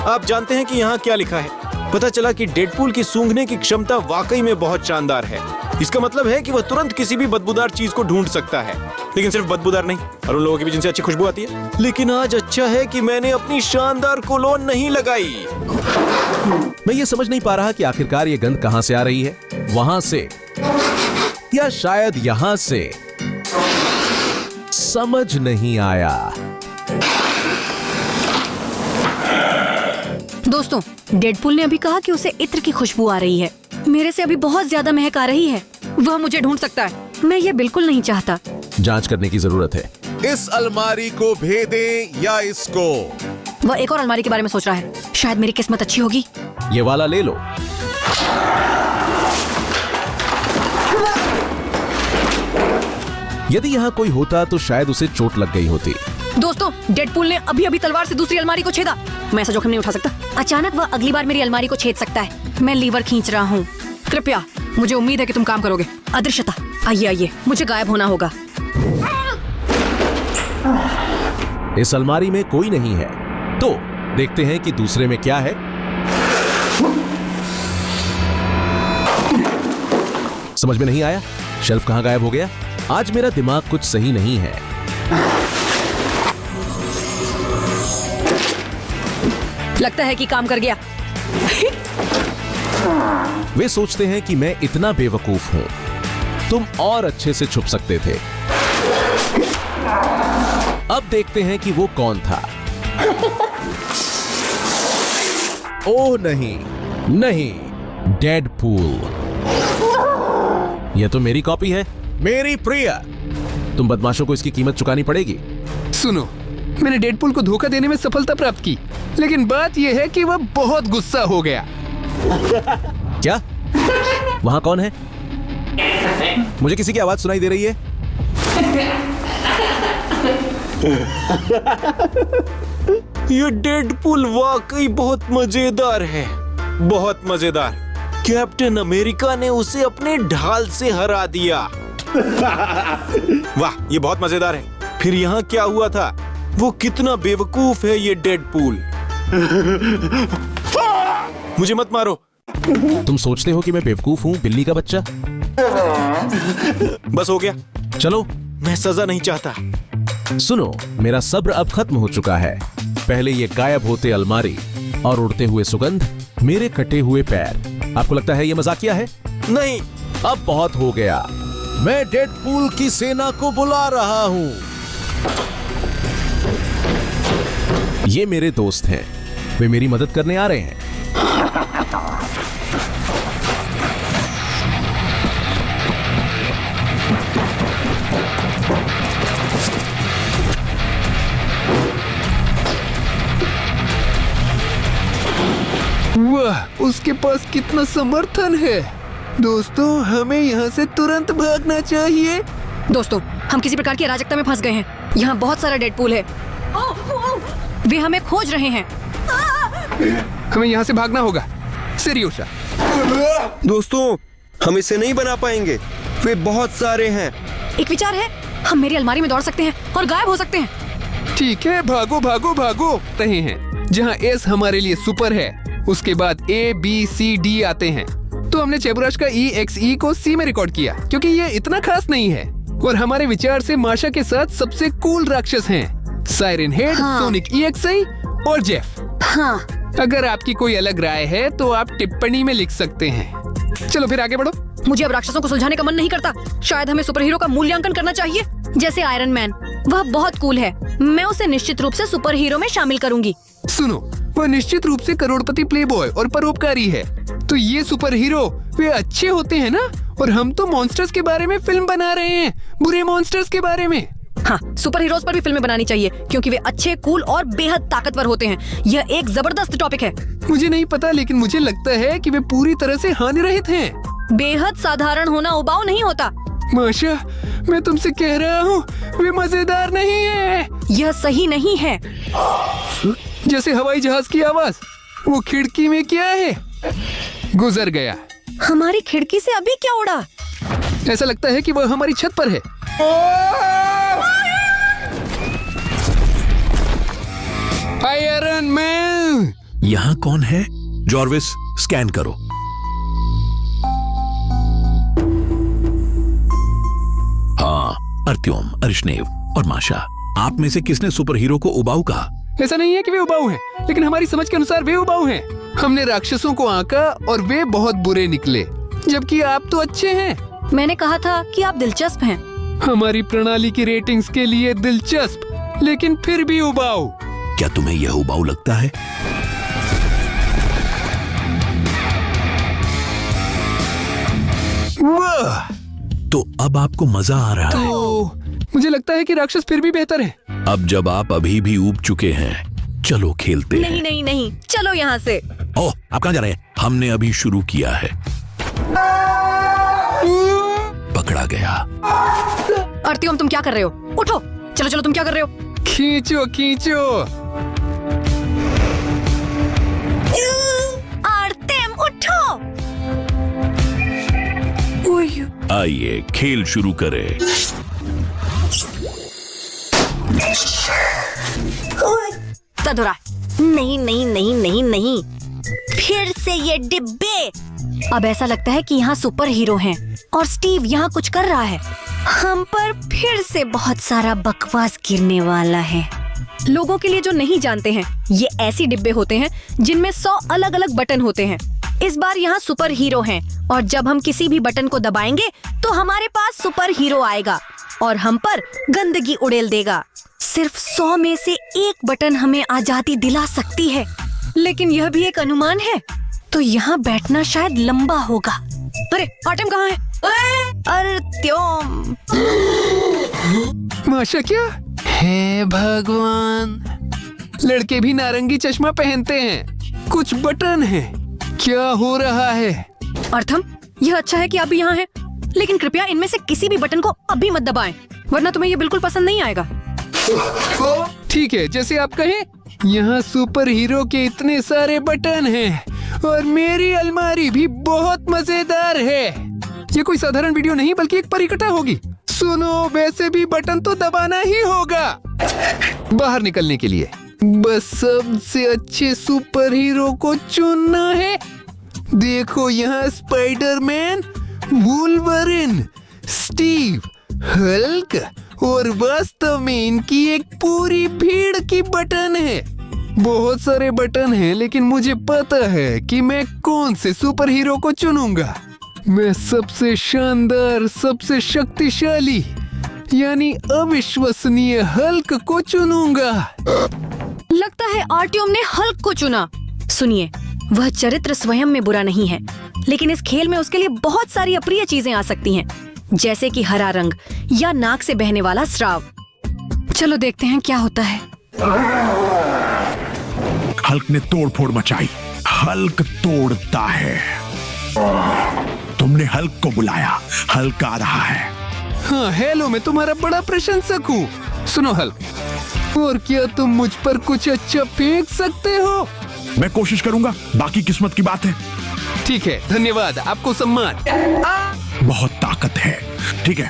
आप जानते हैं कि यहाँ क्या लिखा है? पता चला कि डेडपूल की सूंघने की क्षमता वाकई में बहुत शानदार है। इसका मतलब है कि वह तुरंत किसी भी बदबूदार चीज को ढूंढ सकता है, लेकिन सिर्फ बदबूदार नहीं, और उन लोगों के भी जिनसे अच्छी खुशबू आती है। लेकिन आज अच्छा है कि मैंने अपनी शानदार कोलोन नहीं लगाई। मैं ये समझ नहीं पा रहा कि आखिरकार ये गंध कहां से आ रही है, वहां से या शायद यहां से। समझ नहीं आया। दोस्तों, डेडपूल ने अभी कहा कि उसे इत्र की खुशबू आ रही है। मेरे से अभी बहुत ज्यादा महक आ रही है। वह मुझे ढूंढ सकता है। मैं ये बिल्कुल नहीं चाहता। जांच करने की जरूरत है। इस अलमारी को भेदें या इसको? वह एक और अलमारी के बारे में सोच रहा है। शायद मेरी किस्मत अच्छी होगी। ये वाला ले लो। यदि यहाँ कोई होता तो शायद उसे चोट लग गई होती। दोस्तों, डेडपूल ने अभी तलवार से दूसरी अलमारी को छेदा। मैं ऐसा जोखिम नहीं उठा सकता। अचानक वह अगली बार मेरी अलमारी को छेद सकता है। मैं लीवर खींच रहा हूँ। कृपया, मुझे उम्मीद है कि तुम काम करोगे। अदृश्यता, आइए, मुझे गायब होना होगा। इस अलमारी में कोई नहीं है, तो देखते हैं कि दूसरे में क्या है। समझ में नहीं आया। शेल्फ कहां गायब हो गया? आज मेरा दिमाग कुछ सही नहीं है। लगता है कि काम कर गया। वे सोचते हैं कि मैं इतना बेवकूफ हूं। तुम और अच्छे से छुप सकते थे। अब देखते हैं कि वो कौन था। ओह नहीं, नहीं, डेडपूल। यह तो मेरी कॉपी है, मेरी प्रिया। तुम बदमाशों को इसकी कीमत चुकानी पड़ेगी। सुनो, मैंने डेडपूल को धोखा देने में सफलता प्राप्त की, लेकिन बात यह है कि वह बहुत गुस्सा हो गया। क्या? वहां कौन है? मुझे किसी की आवाज सुनाई दे रही है। ये डेडपूल वाकई बहुत मजेदार है, बहुत मजेदार। कैप्टन अमेरिका ने उसे अपने ढाल से हरा दिया। वाह, ये बहुत मजेदार है। फिर यहाँ क्या हुआ था? वो कितना बेवकूफ है ये डेडपूल। मुझे मत मारो। तुम सोचते हो कि मैं बेवकूफ हूं, बिल्ली का बच्चा? बस हो गया। चलो, मैं सजा नहीं चाहता। सुनो, मेरा सब्र अब खत्म हो चुका है। पहले ये गायब होते अलमारी और उड़ते हुए सुगंध, मेरे कटे हुए पैर। आपको लगता है ये मजाकिया है? नहीं, अब बहुत हो गया। मैं डेडपूल की सेना को बुला रहा हूं। ये मेरे दोस्त हैं, वे मेरी मदद करने आ रहे हैं। वाह, उसके पास कितना समर्थन है। दोस्तों, हमें यहाँ से तुरंत भागना चाहिए। दोस्तों, हम किसी प्रकार की अराजकता में फंस गए हैं। यहाँ बहुत सारा डेडपूल है। वे हमें खोज रहे हैं। हमें यहाँ से भागना होगा। सिरियोशा। दोस्तों, हम इसे नहीं बना पाएंगे। वे बहुत सारे हैं। एक विचार है, हम मेरी अलमारी में दौड़ सकते हैं और गायब हो सकते हैं। ठीक है, भागो भागो भागो। रहे हैं जहाँ एस हमारे लिए सुपर है, उसके बाद ए बी सी डी आते हैं। तो हमने चेबुराश का ई एक्स ई को सी में रिकॉर्ड किया क्योंकि ये इतना खास नहीं है। और हमारे विचार से माशा के साथ सबसे कूल राक्षस हैं साइरन हेड, हाँ। सोनिक EXI और जेफ। हाँ, अगर आपकी कोई अलग राय है तो आप टिप्पणी में लिख सकते हैं। चलो फिर आगे बढ़ो। मुझे अब राक्षसों को सुलझाने का मन नहीं करता। शायद हमें सुपर हीरो का मूल्यांकन करना चाहिए। जैसे आयरन मैन, वह बहुत कूल है, मैं उसे निश्चित रूप से सुपर हीरो में शामिल करूंगी। सुनो, वह निश्चित रूप से करोड़पति प्लेबॉय और परोपकारी है, तो ये सुपर हीरो वे अच्छे होते हैं ना। और हम तो मॉन्स्टर्स के बारे में फिल्म बना रहे हैं, बुरे मॉन्स्टर्स के बारे में। हाँ, सुपर हीरोज पर भी फिल्में बनानी चाहिए क्योंकि वे अच्छे, कूल और बेहद ताकतवर होते हैं। यह एक जबरदस्त टॉपिक है। मुझे नहीं पता, लेकिन मुझे लगता है कि वे पूरी तरह से हानि रहित हैं। बेहद साधारण होना उबाऊ नहीं होता। माशा, मैं तुमसे कह रहा हूँ, वे मजेदार नहीं है। यह सही नहीं है। जैसे हवाई जहाज की आवाज। वो खिड़की में क्या है? गुजर गया। हमारी खिड़की से अभी क्या उड़ा? ऐसा लगता है कि वह हमारी छत पर है। Iron man! यहाँ कौन है? जॉर्विस, स्कैन करो। हाँ, अर्त्योम, अरिशनेव और माशा, आप में से किसने सुपर हीरो को उबाऊ कहा? ऐसा नहीं है कि वे उबाऊ हैं, लेकिन हमारी समझ के अनुसार वे उबाऊ हैं। हमने राक्षसों को आंका और वे बहुत बुरे निकले, जबकि आप तो अच्छे हैं। मैंने कहा था कि आप दिलचस्प हैं। हमारी प्रणाली की रेटिंग्स के लिए दिलचस्प, लेकिन फिर भी उबाऊ। क्या तुम्हें यह उबाऊ लगता है? वाह! तो अब आपको मजा आ रहा है। तो मुझे लगता है कि राक्षस फिर भी बेहतर है। अब जब आप अभी भी ऊब चुके हैं, चलो खेलते नहीं हैं। नहीं नहीं, चलो यहाँ से। ओह, आप कहाँ जा रहे हैं? हमने अभी शुरू किया है। पकड़ा गया। अर्तियोम, तुम क्या कर रहे हो? उठो। चलो चलो, तुम क्या कर रहे हो? खींचो खींचो। आर्तेम, उठो। आइए खेल शुरू करें। तदुरा, नहीं नहीं नहीं नहीं नहीं, फिर से ये डिब्बे। अब ऐसा लगता है कि यहाँ सुपर हीरो हैं और स्टीव यहाँ कुछ कर रहा है। हम पर फिर से बहुत सारा बकवास गिरने वाला है। लोगों के लिए जो नहीं जानते हैं, ये ऐसी डिब्बे होते हैं जिनमें 100 अलग अलग बटन होते हैं। इस बार यहाँ सुपर हीरो हैं और जब हम किसी भी बटन को दबाएंगे तो हमारे पास सुपर हीरो आएगा और हम पर गंदगी उड़ेल देगा। सिर्फ 100 में से एक बटन हमें आजादी दिला सकती है, लेकिन यह भी एक अनुमान है, तो यहाँ बैठना शायद लंबा होगा। अरे आर्टेम कहाँ है? अर्त्योम। माशा, क्या है भगवान, लड़के भी नारंगी चश्मा पहनते हैं, कुछ बटन हैं, क्या हो रहा है? अर्थम, यह अच्छा है कि आप भी यहाँ हैं, लेकिन कृपया इनमें से किसी भी बटन को अभी मत दबाएं, वरना तुम्हें यह बिल्कुल पसंद नहीं आएगा। ठीक है, जैसे आप कहें। यहाँ सुपर हीरो के इतने सारे बटन हैं और मेरी अलमारी भी बहुत मजेदार है। ये कोई साधारण वीडियो नहीं बल्कि एक परिकथा होगी। सुनो, वैसे भी बटन तो दबाना ही होगा बाहर निकलने के लिए। बस सबसे अच्छे सुपर हीरो को चुनना है। देखो, यहाँ स्पाइडरमैन, वुल्वरिन, स्टीव, हल्क और वास्तव में इनकी एक पूरी भीड़ की बटन है। बहुत सारे बटन हैं, लेकिन मुझे पता है कि मैं कौन से सुपर हीरो को चुनूंगा। मैं सबसे शानदार, सबसे शक्तिशाली यानी अविश्वसनीय हल्क को चुनूंगा। लगता है आर्टियम ने हल्क को चुना। सुनिए, वह चरित्र स्वयं में बुरा नहीं है, लेकिन इस खेल में उसके लिए बहुत सारी अप्रिय चीजें आ सकती हैं, जैसे कि हरा रंग या नाक से बहने वाला स्राव। चलो देखते हैं क्या होता है। हल्क ने तोड़फोड़ मचाई। हल्क तोड़ता है। तुमने हल्क को बुलाया। हल्क आ रहा है। हाँ, हेलो, मैं तुम्हारा बड़ा प्रशंसक हूँ। सुनो हल्क, और क्या तुम मुझ पर कुछ अच्छा फेंक सकते हो? मैं कोशिश करूंगा, बाकी किस्मत की बात है। ठीक है, धन्यवाद, आपको सम्मान। बहुत ताकत है। ठीक है,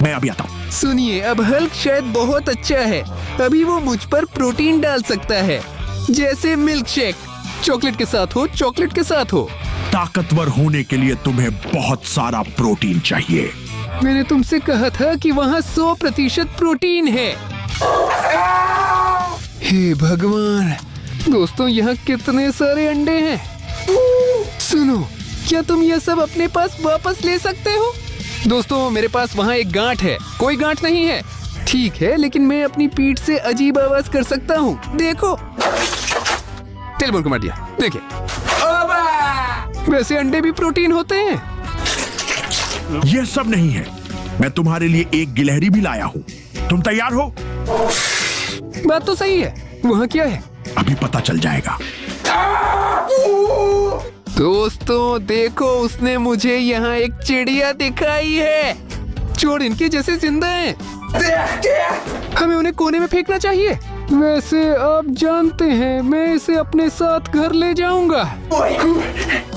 मैं अभी आता हूँ। सुनिए, अब हल्क शायद बहुत अच्छा है। अभी वो मुझ पर प्रोटीन डाल सकता है, जैसे मिल्क शेक। चॉकलेट के साथ हो, चॉकलेट के साथ हो। ताकतवर होने के लिए तुम्हें बहुत सारा प्रोटीन चाहिए। मैंने तुमसे कहा था कि वहाँ 100% प्रोटीन है। हे भगवान, दोस्तों यहाँ कितने सारे अंडे हैं। सुनो, क्या तुम यह सब अपने पास वापस ले सकते हो? दोस्तों मेरे पास वहाँ एक गांठ है। कोई गांठ नहीं है। ठीक है, लेकिन मैं अपनी पीठ से अजीब आवाज कर सकता हूँ। देखो, टेलीफोन को मार दिया। देखिए, वैसे अंडे भी प्रोटीन होते हैं। ये सब नहीं है, मैं तुम्हारे लिए एक गिलहरी भी लाया हूँ। तुम तैयार हो? बात तो सही है। वहाँ क्या है? अभी पता चल जाएगा। दोस्तों देखो, उसने मुझे यहाँ एक चिड़िया दिखाई है। चोर इनके जैसे जिंदा हैं। हमें उन्हें कोने में फेंकना चाहिए। वैसे आप जानते हैं, मैं इसे अपने साथ घर ले जाऊंगा।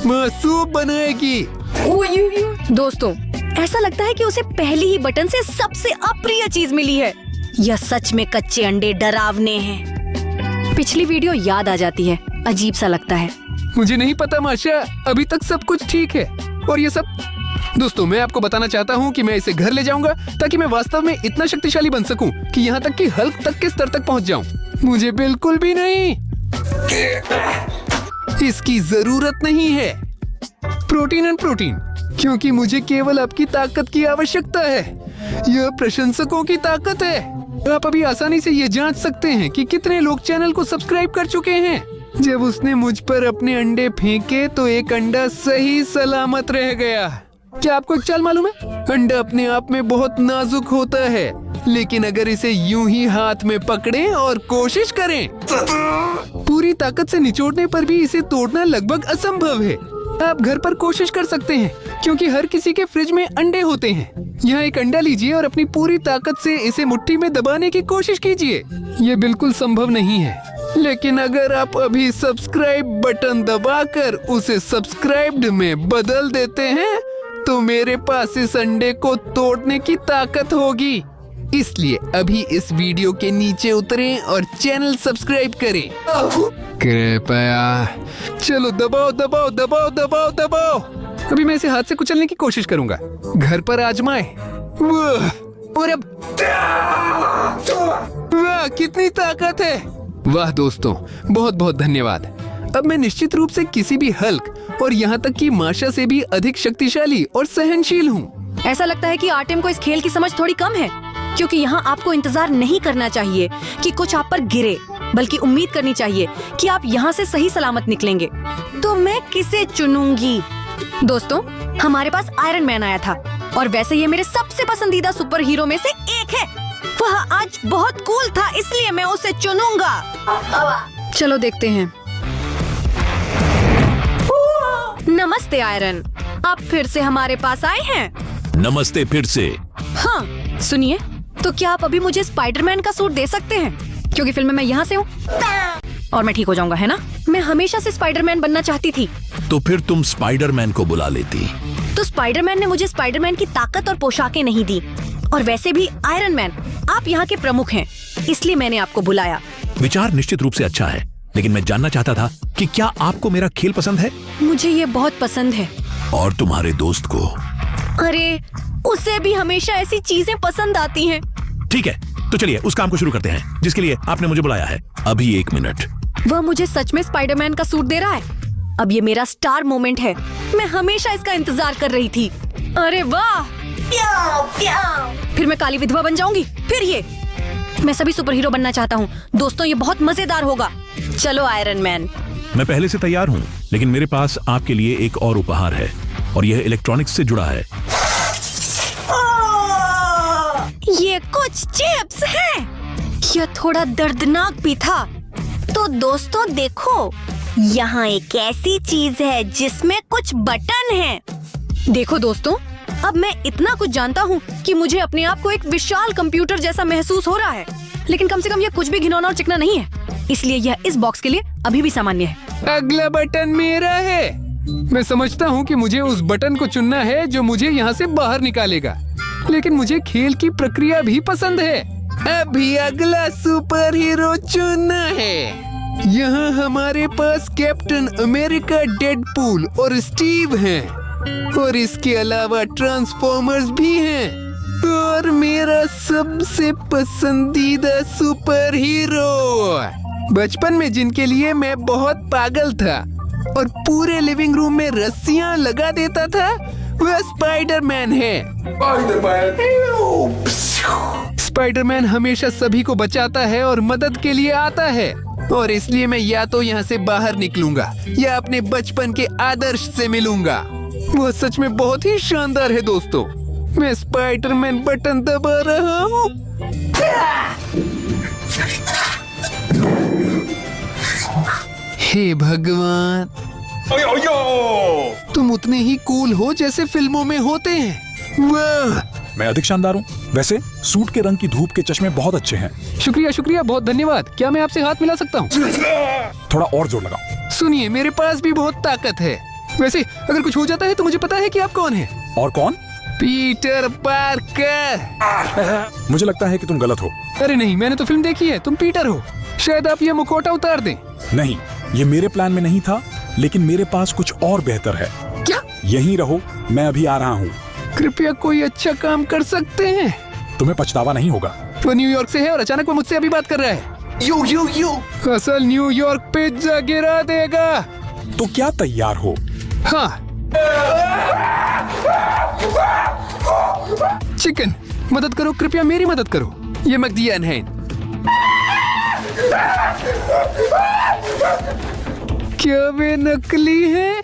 मासूम बनाएगी। दोस्तों, ऐसा लगता है कि उसे पहली ही बटन से सबसे अप्रिय चीज मिली है। यह सच में कच्चे अंडे डरावने हैं। पिछली वीडियो याद आ जाती है। अजीब सा लगता है। मुझे नहीं पता माशा, अभी तक सब कुछ ठीक है। और ये सब दोस्तों, मैं आपको बताना चाहता हूँ कि मैं इसे घर ले जाऊंगा ताकि मैं वास्तव में इतना शक्तिशाली बन सकूं कि यहाँ तक कि हल्क तक के स्तर तक पहुँच जाऊं। मुझे बिल्कुल भी नहीं, इसकी जरूरत नहीं है। प्रोटीन एंड प्रोटीन, क्योंकि मुझे केवल आपकी ताकत की आवश्यकता है। यह प्रशंसकों की ताकत है। आप अभी आसानी से ये जांच सकते हैं कि कितने लोग चैनल को सब्सक्राइब कर चुके हैं। जब उसने मुझ पर अपने अंडे फेंके तो एक अंडा सही सलामत रह गया। क्या आपको एक चाल मालूम है? अंडा अपने आप में बहुत नाजुक होता है, लेकिन अगर इसे यूं ही हाथ में पकड़ें और कोशिश करें, पूरी ताकत से निचोड़ने पर भी इसे तोड़ना लगभग असंभव है। आप घर पर कोशिश कर सकते हैं, क्योंकि हर किसी के फ्रिज में अंडे होते हैं। यहाँ एक अंडा लीजिए और अपनी पूरी ताकत से इसे मुट्ठी में दबाने की कोशिश कीजिए। ये बिल्कुल संभव नहीं है, लेकिन अगर आप अभी सब्सक्राइब बटन दबाकर उसे सब्सक्राइब्ड में बदल देते हैं तो मेरे पास इस अंडे को तोड़ने की ताकत होगी। इसलिए अभी इस वीडियो के नीचे उतरें और चैनल सब्सक्राइब करें कृपया। चलो दबाओ दबाओ दबाओ दबाओ दबाओ। अभी मैं इसे हाथ से कुचलने की कोशिश करूंगा। घर पर आजमाएं। वाह, और अब वाह, कितनी ताकत है। वाह दोस्तों, बहुत बहुत धन्यवाद। अब मैं निश्चित रूप से किसी भी हल्क और यहाँ तक कि माशा से भी अधिक शक्तिशाली और सहनशील हूँ। ऐसा लगता है कि आर्टेम को इस खेल की समझ थोड़ी कम है, क्योंकि यहाँ आपको इंतजार नहीं करना चाहिए कि कुछ आप पर गिरे, बल्कि उम्मीद करनी चाहिए कि आप यहाँ से सही सलामत निकलेंगे। तो मैं किसे चुनूंगी? दोस्तों, हमारे पास आयरन मैन आया था, और वैसे ये मेरे सबसे पसंदीदा सुपर हीरो में से एक है। वह आज बहुत कूल था, इसलिए मैं उसे चुनूंगा। चलो देखते हैं। नमस्ते आयरन, आप फिर से हमारे पास आए हैं। नमस्ते फिर से। हाँ सुनिए, तो क्या आप अभी मुझे स्पाइडरमैन का सूट दे सकते हैं? क्योंकि फिल्म में मैं यहाँ से हूँ और मैं ठीक हो जाऊंगा, है ना? मैं हमेशा से स्पाइडरमैन बनना चाहती थी। तो फिर तुम स्पाइडरमैन को बुला लेती। तो स्पाइडरमैन ने मुझे स्पाइडरमैन की ताकत और पोशाकें नहीं दी, और वैसे भी आयरन मैन, आप यहाँ के प्रमुख हैं, इसलिए मैंने आपको बुलाया। विचार निश्चित रूप से अच्छा है, लेकिन मैं जानना चाहता था कि क्या आपको मेरा खेल पसंद है? मुझे ये बहुत पसंद है। और तुम्हारे दोस्त को? अरे, उसे भी हमेशा ऐसी चीजें पसंद आती हैं। ठीक है, तो चलिए उस काम को शुरू करते हैं जिसके लिए आपने मुझे बुलाया है। अभी 1 मिनट। वह मुझे सच में स्पाइडरमैन का सूट दे रहा है। अब ये मेरा स्टार मोमेंट है। मैं हमेशा इसका इंतजार कर रही थी। अरे वाह, फिर मैं काली विधवा बन जाऊंगी। फिर ये, मैं सभी सुपर हीरो बनना चाहता हूँ। दोस्तों, ये बहुत मजेदार होगा। चलो आयरन मैन। मैं पहले से तैयार हूँ, लेकिन मेरे पास आपके लिए एक और उपहार है, और यह इलेक्ट्रॉनिक्स से जुड़ा है। ये कुछ चिप्स हैं। यह थोड़ा दर्दनाक भी था। तो दोस्तों देखो, यहाँ एक ऐसी चीज है जिसमें कुछ बटन हैं। देखो दोस्तों, अब मैं इतना कुछ जानता हूँ कि मुझे अपने आप को एक विशाल कंप्यूटर जैसा महसूस हो रहा है, लेकिन कम से कम यह कुछ भी घिनौना और चिकना नहीं है, इसलिए यह इस बॉक्स के लिए अभी भी सामान्य है। अगला बटन मेरा है। मैं समझता हूँ कि मुझे उस बटन को चुनना है जो मुझे यहाँ से बाहर निकालेगा, लेकिन मुझे खेल की प्रक्रिया भी पसंद है। अभी अगला सुपर हीरो चुनना है। यहाँ हमारे पास कैप्टन अमेरिका, डेडपूल और स्टीव हैं। और इसके अलावा ट्रांसफॉर्मर्स भी हैं और मेरा सबसे पसंदीदा सुपर हीरो। बचपन में जिनके लिए मैं बहुत पागल था और पूरे लिविंग रूम में रस्सियां लगा देता था, वह स्पाइडरमैन है। स्पाइडरमैन हमेशा सभी को बचाता है और मदद के लिए आता है, और इसलिए मैं या तो यहाँ से बाहर निकलूंगा या अपने बचपन के आदर्श से मिलूंगा। वह सच में बहुत ही शानदार है दोस्तों। मैं स्पाइडरमैन बटन दबा रहा हूँ। हे भगवान, तुम उतने ही कूल हो जैसे फिल्मों में होते हैं। वाह, मैं अधिक शानदार हूँ। वैसे सूट के रंग की धूप के चश्मे बहुत अच्छे हैं। शुक्रिया शुक्रिया, बहुत धन्यवाद। क्या मैं आपसे हाथ मिला सकता हूँ? थोड़ा और जोर लगाओ। सुनिए, मेरे पास भी बहुत ताकत है। वैसे अगर कुछ हो जाता है तो मुझे पता है कि आप कौन हैं। और कौन? Peter Parker. मुझे लगता है कि तुम गलत हो। अरे नहीं, मैंने तो फिल्म देखी है। तुम पीटर हो। शायद आप ये मुखौटा उतार दें। नहीं, ये मेरे प्लान में नहीं था, लेकिन मेरे पास कुछ और बेहतर है। क्या? यहीं रहो, मैं अभी आ रहा हूँ। कृपया कोई अच्छा काम कर सकते हैं। तुम्हें पछतावा नहीं होगा। वो न्यूयॉर्क से है और अचानक वो मुझसे अभी बात कर रहा है। यो यो यो, असल न्यूयॉर्क पिज्जा गिरा देगा। तो क्या तैयार हो? हाँ। चिकन, मदद करो, कृपया मेरी मदद करो। ये मकदियन है। क्या वे नकली हैं?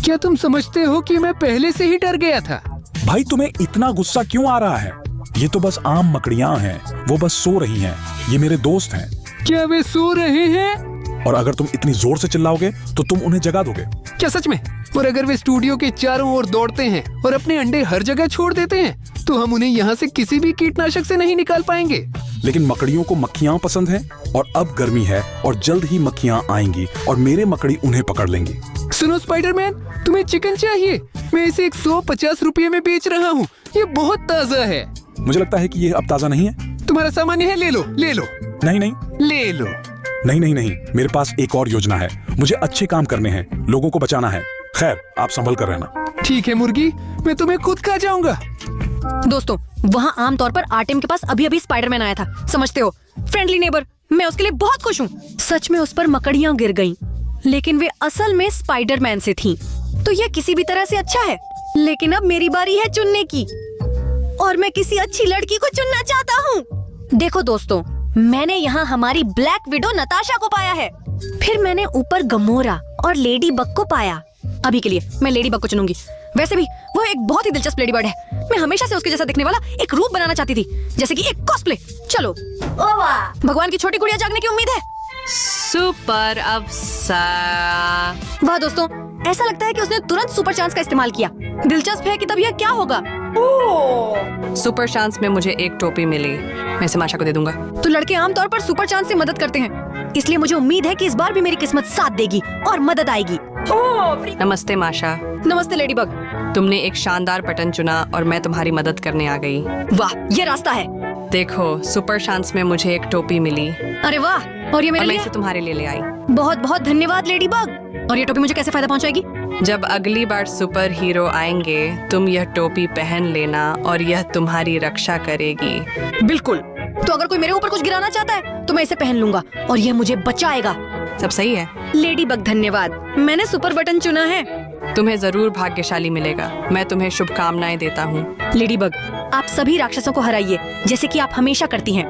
क्या तुम समझते हो कि मैं पहले से ही डर गया था? भाई, तुम्हें इतना गुस्सा क्यों आ रहा है? ये तो बस आम मकड़ियां हैं, वो बस सो रही हैं। ये मेरे दोस्त हैं। क्या वे सो रहे हैं? और अगर तुम इतनी जोर से चिल्लाओगे तो तुम उन्हें जगा दोगे। क्या सच में? और अगर वे स्टूडियो के चारों ओर दौड़ते हैं और अपने अंडे हर जगह छोड़ देते हैं, तो हम उन्हें यहाँ से किसी भी कीटनाशक से नहीं निकाल पाएंगे। लेकिन मकड़ियों को मक्खियां पसंद हैं, और अब गर्मी है और जल्द ही मक्खियां आएंगी और मेरे मकड़ी उन्हें पकड़ लेंगी। सुनो स्पाइडरमैन, तुम्हें चिकन चाहिए? मैं इसे 150 रुपये में बेच रहा हूँ। ये बहुत ताज़ा है। मुझे लगता है कि ये अब ताज़ा नहीं है। तुम्हारा सामान है, ले लो ले लो। नहीं नहीं ले लो। नहीं नहीं नहीं, मेरे पास एक और योजना है। मुझे अच्छे काम करने हैं, लोगों को बचाना है। खैर, आप संभल कर रहना। ठीक है मुर्गी, मैं तुम्हें खुद खा जाऊंगा। दोस्तों, वहाँ आमतौर पर आर्टेम के पास अभी अभी स्पाइडरमैन आया था। समझते हो, फ्रेंडली नेबर। मैं उसके लिए बहुत खुश हूँ। सच में उस पर मकड़ियाँ गिर गईं, लेकिन वे असल में स्पाइडरमैन से थीं। तो यह किसी भी तरह से अच्छा है। लेकिन अब मेरी बारी है चुनने की, और मैं किसी अच्छी लड़की को चुनना चाहता हूँ। देखो दोस्तों, मैंने यहाँ हमारी ब्लैक विडो नताशा को पाया है। फिर मैंने ऊपर गमोरा और लेडी बग को पाया। अभी के लिए मैं लेडी बग को चुनूंगी। वैसे भी वो एक बहुत ही दिलचस्प लेडी बर्ड है। मैं हमेशा से उसके जैसा दिखने वाला एक रूप बनाना चाहती थी, जैसे कि एक कॉस्प्ले। चलो, भगवान की छोटी गुड़िया जागने की उम्मीद है। सुपर अफसर। वाह दोस्तों, ऐसा लगता है कि उसने तुरंत सुपर चांस का इस्तेमाल किया। दिलचस्प है कि तब यह क्या होगा। सुपर चांस में मुझे एक टोपी मिली। मैं इसे माशा को दे दूंगा। तो लड़के आमतौर पर सुपर चांस से मदद करते हैं, इसलिए मुझे उम्मीद है कि इस बार भी मेरी किस्मत साथ देगी और मदद आएगी। नमस्ते माशा। नमस्ते लेडी बग। तुमने एक शानदार बटन चुना और मैं तुम्हारी मदद करने आ गई। वाह, ये रास्ता है। देखो, सुपर चांस में मुझे एक टोपी मिली। अरे वाह, और ये मेरे मैं लिए? इसे तुम्हारे लिए ले आई। बहुत बहुत धन्यवाद लेडी बग। और ये टोपी मुझे कैसे फायदा पहुंचाएगी? जब अगली बार सुपर हीरो आएंगे, तुम यह टोपी पहन लेना और यह तुम्हारी रक्षा करेगी। बिल्कुल। तो अगर कोई मेरे ऊपर कुछ गिराना चाहता है तो मैं इसे पहन लूंगा और यह मुझे बचाएगा। सब सही है। लेडी बग धन्यवाद, मैंने सुपर बटन चुना है। तुम्हें जरूर भाग्यशाली मिलेगा। मैं तुम्हें शुभकामनाएं देता हूँ। लेडी बग, आप सभी राक्षसों को हराइए, जैसे कि आप हमेशा करती हैं।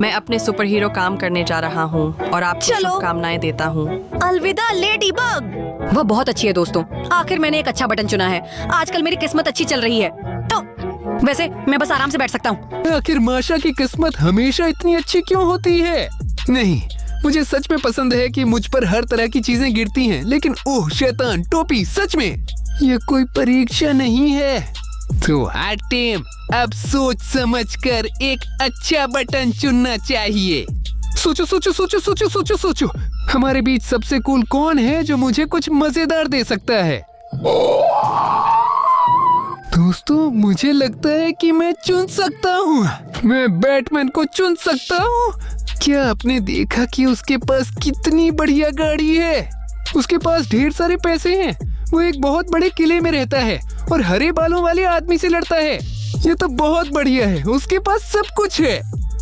मैं अपने सुपर हीरो काम करने जा रहा हूँ और आपको शुभकामनाएं देता हूँ। अलविदा लेडी बग। वह बहुत अच्छी है दोस्तों। आखिर मैंने एक अच्छा बटन चुना है। आजकल मेरी किस्मत अच्छी चल रही है, तो वैसे मैं बस आराम से बैठ सकता हूँ। आखिर माशा की किस्मत हमेशा इतनी अच्छी क्यों होती है? नहीं, मुझे सच में पसंद है कि मुझ पर हर तरह की चीजें गिरती हैं, लेकिन ओह शैतान, टोपी, सच में ये कोई परीक्षा नहीं है। तो आर्टेम, अब सोच समझकर एक अच्छा बटन चुनना चाहिए। सोचो सोचो सोचो सोचो सोचो सोचो, हमारे बीच सबसे कूल कौन है जो मुझे कुछ मजेदार दे सकता है? दोस्तों, मुझे लगता है कि मैं चुन सकता हूँ। मैं बैटमैन को चुन सकता हूँ। क्या आपने देखा कि उसके पास कितनी बढ़िया गाड़ी है? उसके पास ढेर सारे पैसे हैं। वो एक बहुत बड़े किले में रहता है और हरे बालों वाले आदमी से लड़ता है। ये तो बहुत बढ़िया है, उसके पास सब कुछ है,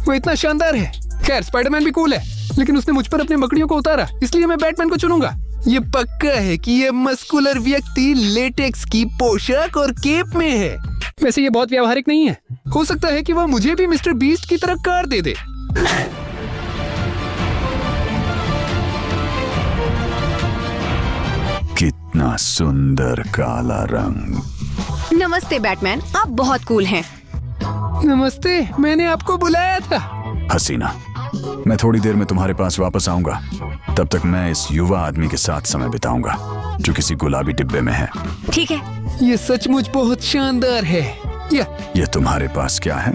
वो इतना शानदार है। खैर स्पाइडरमैन भी कूल है, लेकिन उसने मुझ पर अपनी मकड़ियों को उतारा, इसलिए मैं बैटमैन को चुनूंगा। ये पक्का है कि ये मस्कुलर व्यक्ति लेटेक्स की पोशाक और केप में है। वैसे ये बहुत व्यावहारिक नहीं है, हो सकता है कि वह मुझे भी मिस्टर बीस्ट की तरह कार दे दे। कितना सुंदर काला रंग। नमस्ते बैटमैन, आप बहुत कूल हैं। नमस्ते, मैंने आपको बुलाया था। हसीना, मैं थोड़ी देर में तुम्हारे पास वापस आऊंगा। तब तक मैं इस युवा आदमी के साथ समय बिताऊंगा जो किसी गुलाबी डिब्बे में है। ठीक है। ये सचमुच बहुत शानदार है। ये तुम्हारे पास क्या है?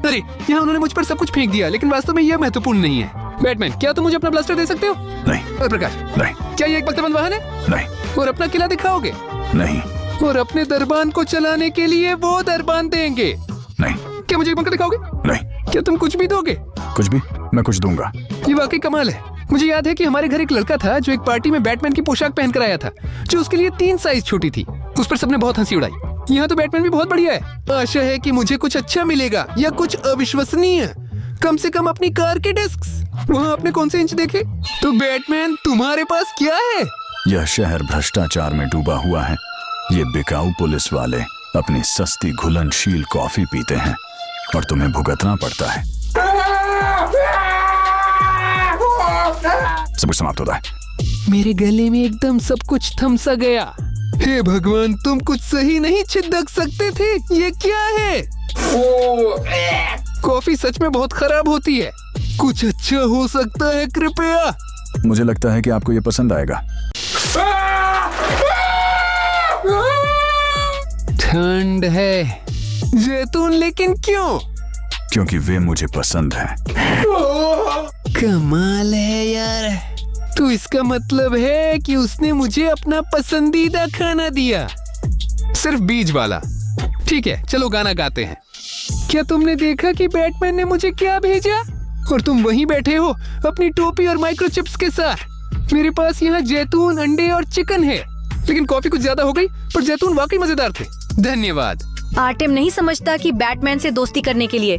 अरे यहाँ उन्होंने मुझ पर सब कुछ फेंक दिया, लेकिन वास्तव में यह महत्वपूर्ण नहीं है। बैटमैन, क्या तुम मुझे अपना ब्लास्टर दे सकते हो? नहीं। और प्रकाश? नहीं। क्या ये एक बख्तरबंद वाहन है? नहीं। और अपना किला दिखाओगे? नहीं। और अपने दरबान को चलाने के लिए वो दरबान देंगे? नहीं। क्या मुझे एक बंकर दिखाओगे? नहीं। क्या तुम कुछ भी दोगे? कुछ भी? मैं कुछ दूंगा। ये वाकई कमाल है। मुझे याद है कि हमारे घर एक लड़का था जो एक पार्टी में बैटमैन की पोशाक पहनकर आया था, जो उसके लिए 3 साइज छोटी थी। उस पर सबने बहुत हंसी उड़ाई। यहाँ तो बैटमैन भी बहुत बढ़िया है। आशा है कि मुझे कुछ अच्छा मिलेगा या कुछ अविश्वसनीय। कम से कम अपनी कार के डेस्क वहाँ आपने कौन से इंच देखे? तो बैटमैन, तुम्हारे पास क्या है? यह शहर भ्रष्टाचार में डूबा हुआ है। ये बिकाऊ पुलिस वाले अपनी सस्ती घुलनशील कॉफी पीते हैं और तुम्हें भुगतना पड़ता है। सब कुछ समाप्त होता है। मेरे गले में एकदम सब कुछ थम सा गया। हे भगवान, तुम कुछ सही नहीं छिदक सकते थे? ये क्या है? कॉफी सच में बहुत खराब होती है। कुछ अच्छा हो सकता है कृपया? मुझे लगता है कि आपको ये पसंद आएगा। ठंड है जैतून, लेकिन क्यों? क्योंकि वे मुझे पसंद हैं। कमाल है यार। तो इसका मतलब है कि उसने मुझे अपना पसंदीदा खाना दिया, सिर्फ बीज वाला। ठीक है, चलो गाना गाते हैं। क्या तुमने देखा कि बैटमैन ने मुझे क्या भेजा? और तुम वहीं बैठे हो अपनी टोपी और माइक्रोचिप्स के साथ। मेरे पास यहाँ जैतून, अंडे और चिकन है, लेकिन कॉफी कुछ ज्यादा हो गई, पर जैतून वाकई मजेदार थे। धन्यवाद। आर्टेम नहीं समझता कि बैटमैन से दोस्ती करने के लिए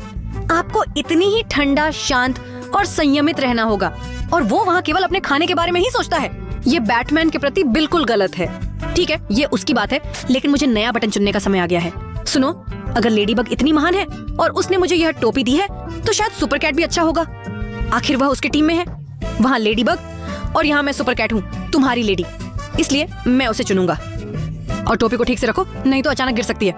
आपको इतनी ही ठंडा, शांत और संयमित रहना होगा, और वो वहाँ केवल अपने खाने के बारे में ही सोचता है। ये बैटमैन के प्रति बिल्कुल गलत है। ठीक है, ये उसकी बात है, लेकिन मुझे नया बटन चुनने का समय आ गया है। सुनो, अगर लेडीबग इतनी महान है और उसने मुझे यह टोपी दी है, तो शायद सुपर कैट भी अच्छा होगा। आखिर वह उसकी टीम में है। वहाँ लेडीबग और यहाँ मैं सुपर कैट हूँ, तुम्हारी लेडी, इसलिए मैं उसे चुनूंगा। और टोपी को ठीक से रखो, नहीं तो अचानक गिर सकती है।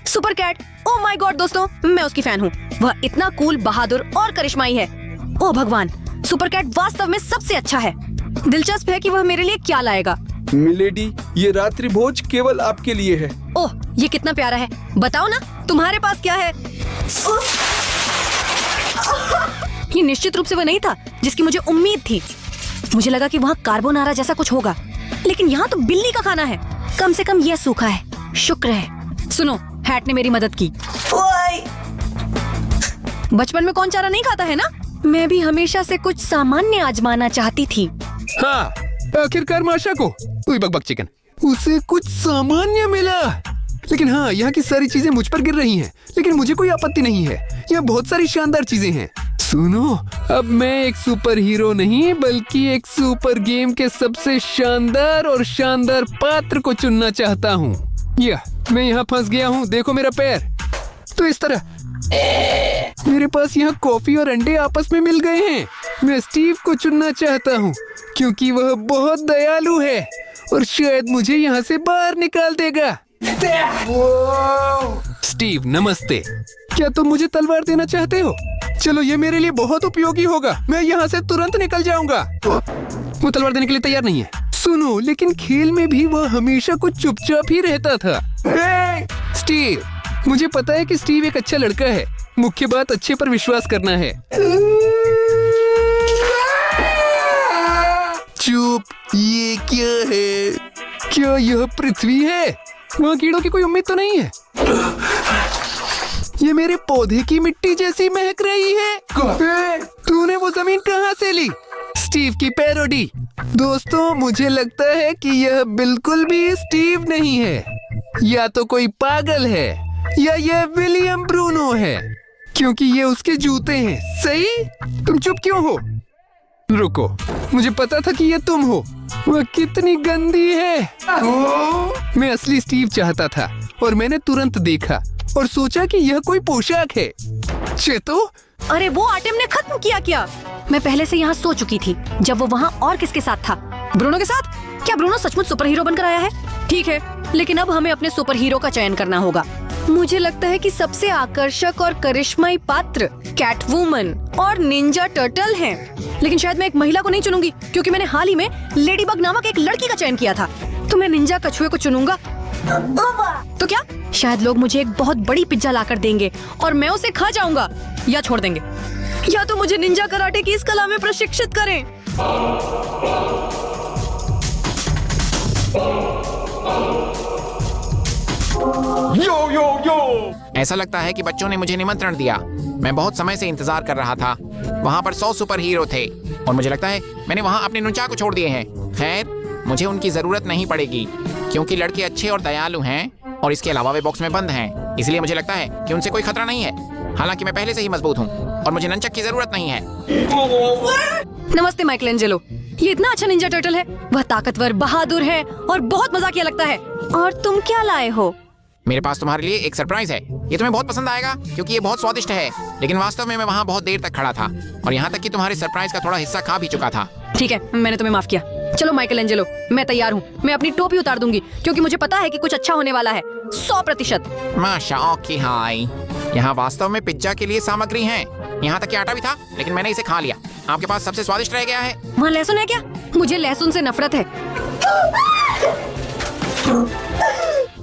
Super cat, oh my god दोस्तों, मैं उसकी फैन हूँ। वह इतना कूल, बहादुर और करिश्माई है। ओह भगवान, सुपर कैट वास्तव में सबसे अच्छा है। दिलचस्प है कि वह मेरे लिए क्या लाएगा। मिलेडी, ये रात्रि भोज केवल आपके लिए है। ओह, ये कितना प्यारा है। बताओ ना, तुम्हारे पास क्या है? ये निश्चित रूप से वह नहीं था जिसकी मुझे उम्मीद थी। मुझे लगा कि वहाँ कार्बोनारा जैसा कुछ होगा, लेकिन यहाँ तो बिल्ली का खाना है। कम से कम यह सूखा है, शुक्र है। सुनो, हैट ने मेरी मदद की। बचपन में कौन चारा नहीं खाता है ना? मैं भी हमेशा से कुछ सामान्य आजमाना चाहती थी। हाँ, आखिरकार माशा को बक चिकन उसे कुछ सामान्य मिला। लेकिन हाँ, यहाँ की सारी चीजें मुझ पर गिर रही हैं, लेकिन मुझे कोई आपत्ति नहीं है। यहाँ बहुत सारी शानदार चीजें हैं। सुनो, अब मैं एक सुपर हीरो नहीं, बल्कि एक सुपर गेम के सबसे शानदार और शानदार पात्र को चुनना चाहता हूँ। मैं यहाँ फंस गया हूँ, देखो मेरा पैर। तो इस तरह मेरे पास यहाँ कॉफी और अंडे आपस में मिल गए हैं। मैं स्टीव को चुनना चाहता हूँ, क्योंकि वह बहुत दयालु है और शायद मुझे यहाँ से बाहर निकाल देगा। स्टीव, नमस्ते। क्या तुम मुझे तलवार देना चाहते हो? चलो, ये मेरे लिए बहुत उपयोगी होगा। मैं यहाँ से तुरंत निकल जाऊंगा। वो तलवार देने के लिए तैयार नहीं है। सुनो, लेकिन खेल में भी वह हमेशा कुछ चुपचाप ही रहता था। स्टीव, मुझे पता है कि स्टीव एक अच्छा लड़का है। मुख्य बात अच्छे पर विश्वास करना है। चुप, ये क्या है? क्या यह पृथ्वी है? वहाँ कीड़ों की कोई उम्मीद तो नहीं है। ये मेरे पौधे की मिट्टी जैसी महक रही है। तूने वो जमीन कहाँ से ली? स्टीव, की पैरोडी। दोस्तों मुझे लगता है कि यह बिल्कुल भी स्टीव नहीं है, या तो कोई पागल है या यह विलियम ब्रूनो है, क्योंकि ये उसके जूते हैं। सही? तुम चुप क्यों हो? रुको, मुझे पता था कि ये तुम हो। वह कितनी गंदी है। मैं असली स्टीव चाहता था और मैंने तुरंत देखा और सोचा कि यह कोई पोशाक है। चेतो, अरे वो आर्टेम ने खत्म किया। मैं पहले से यहाँ सो चुकी थी जब वो वहाँ और किसके साथ था? ब्रूनो के साथ? क्या ब्रूनो सचमुच सुपर हीरो बनकर आया है? ठीक है, लेकिन अब हमें अपने सुपर हीरो का चयन करना होगा। मुझे लगता है कि सबसे आकर्षक और करिश्माई पात्र कैटवुमन और निंजा टर्टल हैं। लेकिन शायद मैं एक महिला को नहीं चुनूंगी, क्योंकि मैंने हाल ही में लेडीबग नामक एक लड़की का चयन किया था। तो मैं निंजा कछुए को चुनूंगा। तो क्या शायद लोग मुझे एक बहुत बड़ी पिज्जा लाकर देंगे और मैं उसे खा जाऊंगा, या छोड़ देंगे, या तो मुझे निंजा कराटे की इस कला में प्रशिक्षित करें। ऐसा लगता है कि बच्चों ने मुझे निमंत्रण दिया। मैं बहुत समय से इंतजार कर रहा था। वहाँ पर 100 सुपर हीरो थे और मुझे लगता है मैंने वहाँ अपने नुचा छोड़ दिए हैं। खैर, मुझे उनकी जरूरत नहीं पड़ेगी, क्योंकि लड़के अच्छे और दयालु हैं और इसके अलावा वे बॉक्स में बंद हैं। इसलिए मुझे लगता है कि उनसे कोई खतरा नहीं है। हालांकि मैं पहले से ही मजबूत हूँ और मुझे नंचक की जरूरत नहीं है। नमस्ते माइकलएंजेलो। ये इतना अच्छा निंजा टर्टल है। वह ताकतवर, बहादुर है और बहुत मजाकिया लगता है। और तुम क्या लाए हो? मेरे पास तुम्हारे लिए एक सरप्राइज है। ये तुम्हें बहुत पसंद आएगा क्योंकि ये बहुत स्वादिष्ट है। लेकिन वास्तव में मैं वहाँ बहुत देर तक खड़ा था और यहाँ तक कि तुम्हारे सरप्राइज का थोड़ा हिस्सा खा भी चुका था। ठीक है, मैंने तुम्हें माफ किया। चलो माइकलएंजेलो, मैं तैयार हूँ। मैं अपनी टोपी उतार दूंगी क्योंकि मुझे पता है कि कुछ अच्छा होने वाला है। 100%। माशा ओके हाय। यहाँ वास्तव में पिज्जा के लिए सामग्री है। यहाँ तक कि आटा भी था, लेकिन मैंने इसे खा लिया। आपके पास सबसे स्वादिष्ट रह गया है। वहाँ लहसुन है क्या? मुझे लहसुन से नफरत है।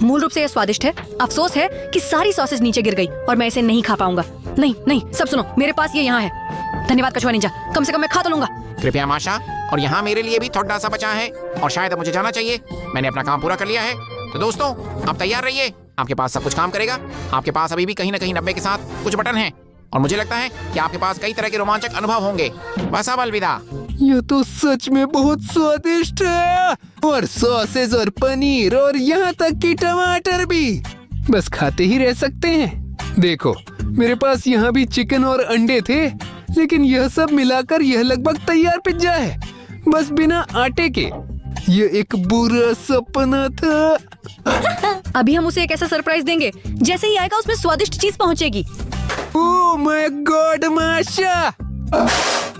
मूल रूप से यह स्वादिष्ट है। अफसोस है कि सारी सॉसेज नीचे गिर गई और मैं इसे नहीं खा पाऊंगा। नहीं नहीं, सब सुनो, मेरे पास ये यहाँ है। धन्यवाद कछुआ निंजा, कम से कम मैं खा तो लूंगा। कृपया माशा, और यहाँ मेरे लिए भी थोड़ा सा बचा है और शायद अब मुझे जाना चाहिए। मैंने अपना काम पूरा कर लिया है। तो दोस्तों, आप तैयार रहिए। आपके पास सब कुछ काम करेगा। आपके पास अभी भी कहीं न कहीं 90 के साथ कुछ बटन हैं और मुझे लगता है कि आपके पास कई तरह के रोमांचक अनुभव होंगे। बस अब अलविदा। यह तो सच में बहुत स्वादिष्ट है, और सॉसेज और पनीर और यहाँ तक कि टमाटर भी। बस खाते ही रह सकते हैं। देखो, मेरे पास यहाँ भी चिकन और अंडे थे, लेकिन यह सब मिलाकर यह लगभग तैयार पिज्जा है, बस बिना आटे के। यह एक बुरा सपना था। अभी हम उसे एक ऐसा सरप्राइज देंगे, जैसे ही आएगा उसमें स्वादिष्ट चीज पहुँचेगी। ओह माय गॉड माशा,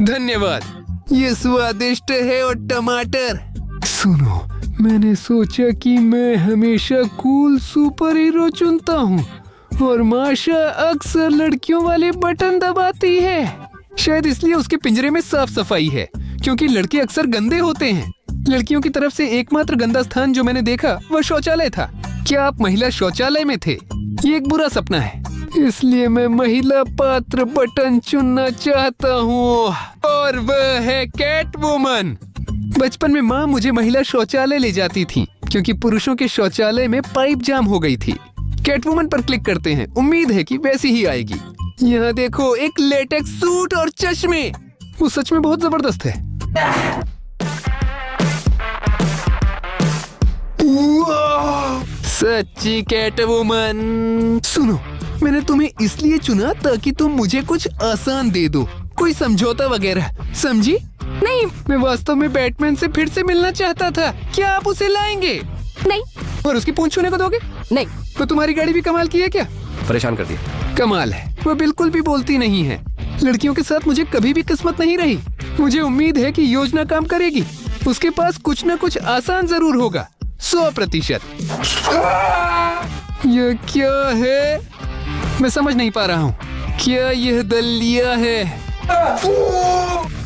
धन्यवाद। ये स्वादिष्ट है। और टमाटर। सुनो, मैंने सोचा कि मैं हमेशा कूल सुपर हीरो चुनता हूँ और माशा अक्सर लड़कियों वाले बटन दबाती है। शायद इसलिए उसके पिंजरे में साफ सफाई है, क्योंकि लड़के अक्सर गंदे होते हैं। लड़कियों की तरफ से एकमात्र गंदा स्थान जो मैंने देखा वह शौचालय था। क्या आप महिला शौचालय में थे? ये एक बुरा सपना है, इसलिए मैं महिला पात्र बटन चुनना चाहता हूँ, और वह है कैटवुमन। बचपन में माँ मुझे महिला शौचालय ले जाती थी, क्योंकि पुरुषों के शौचालय में पाइप जाम हो गई थी। कैटवुमन पर क्लिक करते हैं। उम्मीद है कि वैसी ही आएगी। यहाँ देखो, एक लेटेक्स सूट और चश्मे। वो सच में बहुत जबरदस्त है। सच्ची कैटवुमन। सुनो, मैंने तुम्हें इसलिए चुना ताकि तुम मुझे कुछ आसान दे दो, कोई समझौता वगैरह, समझी? नहीं, मैं वास्तव में बैटमैन से फिर से मिलना चाहता था। क्या आप उसे लाएंगे? नहीं। और उसकी पूंछ छूने को दोगे? नहीं। तो तुम्हारी गाड़ी भी कमाल की है क्या? परेशान कर दिया। कमाल है, वो बिल्कुल भी बोलती नहीं है। लड़कियों के साथ मुझे कभी भी किस्मत नहीं रही। मुझे उम्मीद है कि योजना काम करेगी। उसके पास कुछ न कुछ आसान जरूर होगा। 100%। यह क्या है? मैं समझ नहीं पा रहा हूँ। क्या यह दलिया है?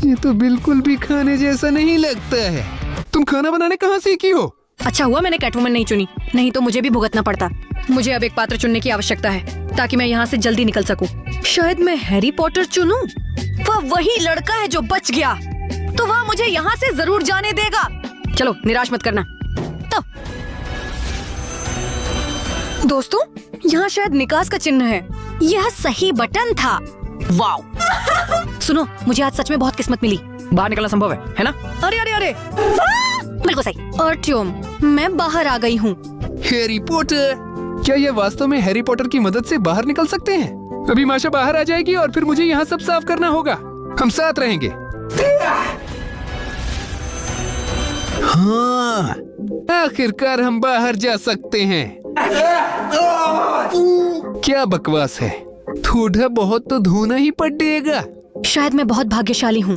ये तो बिल्कुल भी खाने जैसा नहीं लगता है। तुम खाना बनाने कहाँ सीखी हो? अच्छा हुआ मैंने कैटवुमन नहीं चुनी, नहीं तो मुझे भी भुगतना पड़ता। मुझे अब एक पात्र चुनने की आवश्यकता है ताकि मैं यहाँ से जल्दी निकल सकूं। शायद मैं हैरी पॉटर चुनूं? वह वही लड़का है जो बच गया, तो वह मुझे यहाँ से जरूर जाने देगा। चलो, निराश मत करना। तो दोस्तों, यहाँ शायद निकास का चिन्ह है। यह सही बटन था। वाव। सुनो, मुझे आज सच में बहुत किस्मत मिली। बाहर निकलना संभव है ना? अरे अरे अरे, बिल्कुल सही। अर्ट्युम, मैं बाहर आ गई हूँ। हैरी पॉटर, क्या ये वास्तव में हैरी पॉटर की मदद से बाहर निकल सकते हैं? अभी माशा बाहर आ जाएगी और फिर मुझे यहाँ सब साफ करना होगा। हम साथ रहेंगे। हाँ, आखिरकार हम बाहर जा सकते हैं। क्या बकवास है, थोड़ा बहुत तो धोना ही पड़ेगा। शायद मैं बहुत भाग्यशाली हूँ।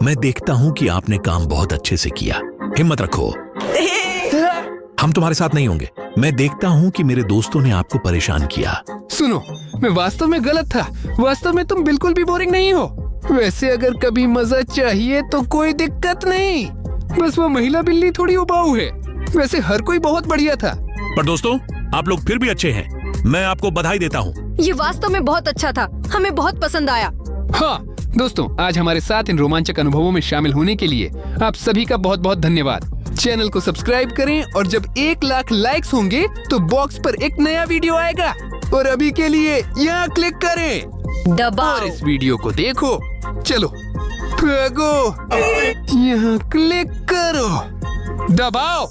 मैं देखता हूँ कि आपने काम बहुत अच्छे से किया। हिम्मत रखो, हम तुम्हारे साथ नहीं होंगे। मैं देखता हूँ कि मेरे दोस्तों ने आपको परेशान किया। सुनो, मैं वास्तव में गलत था। वास्तव में तुम बिल्कुल भी बोरिंग नहीं हो। वैसे अगर कभी मजा चाहिए तो कोई दिक्कत नहीं, बस वो महिला बिल्ली थोड़ी उबाऊ है। वैसे हर कोई बहुत बढ़िया था। पर दोस्तों, आप लोग फिर भी अच्छे हैं। मैं आपको बधाई देता हूँ। ये वास्तव में बहुत अच्छा था, हमें बहुत पसंद आया। हाँ दोस्तों, आज हमारे साथ इन रोमांचक अनुभवों में शामिल होने के लिए आप सभी का बहुत बहुत धन्यवाद। चैनल को सब्सक्राइब करें और जब 1 लाख लाइक्स होंगे तो बॉक्स पर एक नया वीडियो आएगा। और अभी के लिए यहाँ क्लिक करें, दबाओ और इस वीडियो को देखो। चलो भागो, यहाँ क्लिक करो, दबाओ।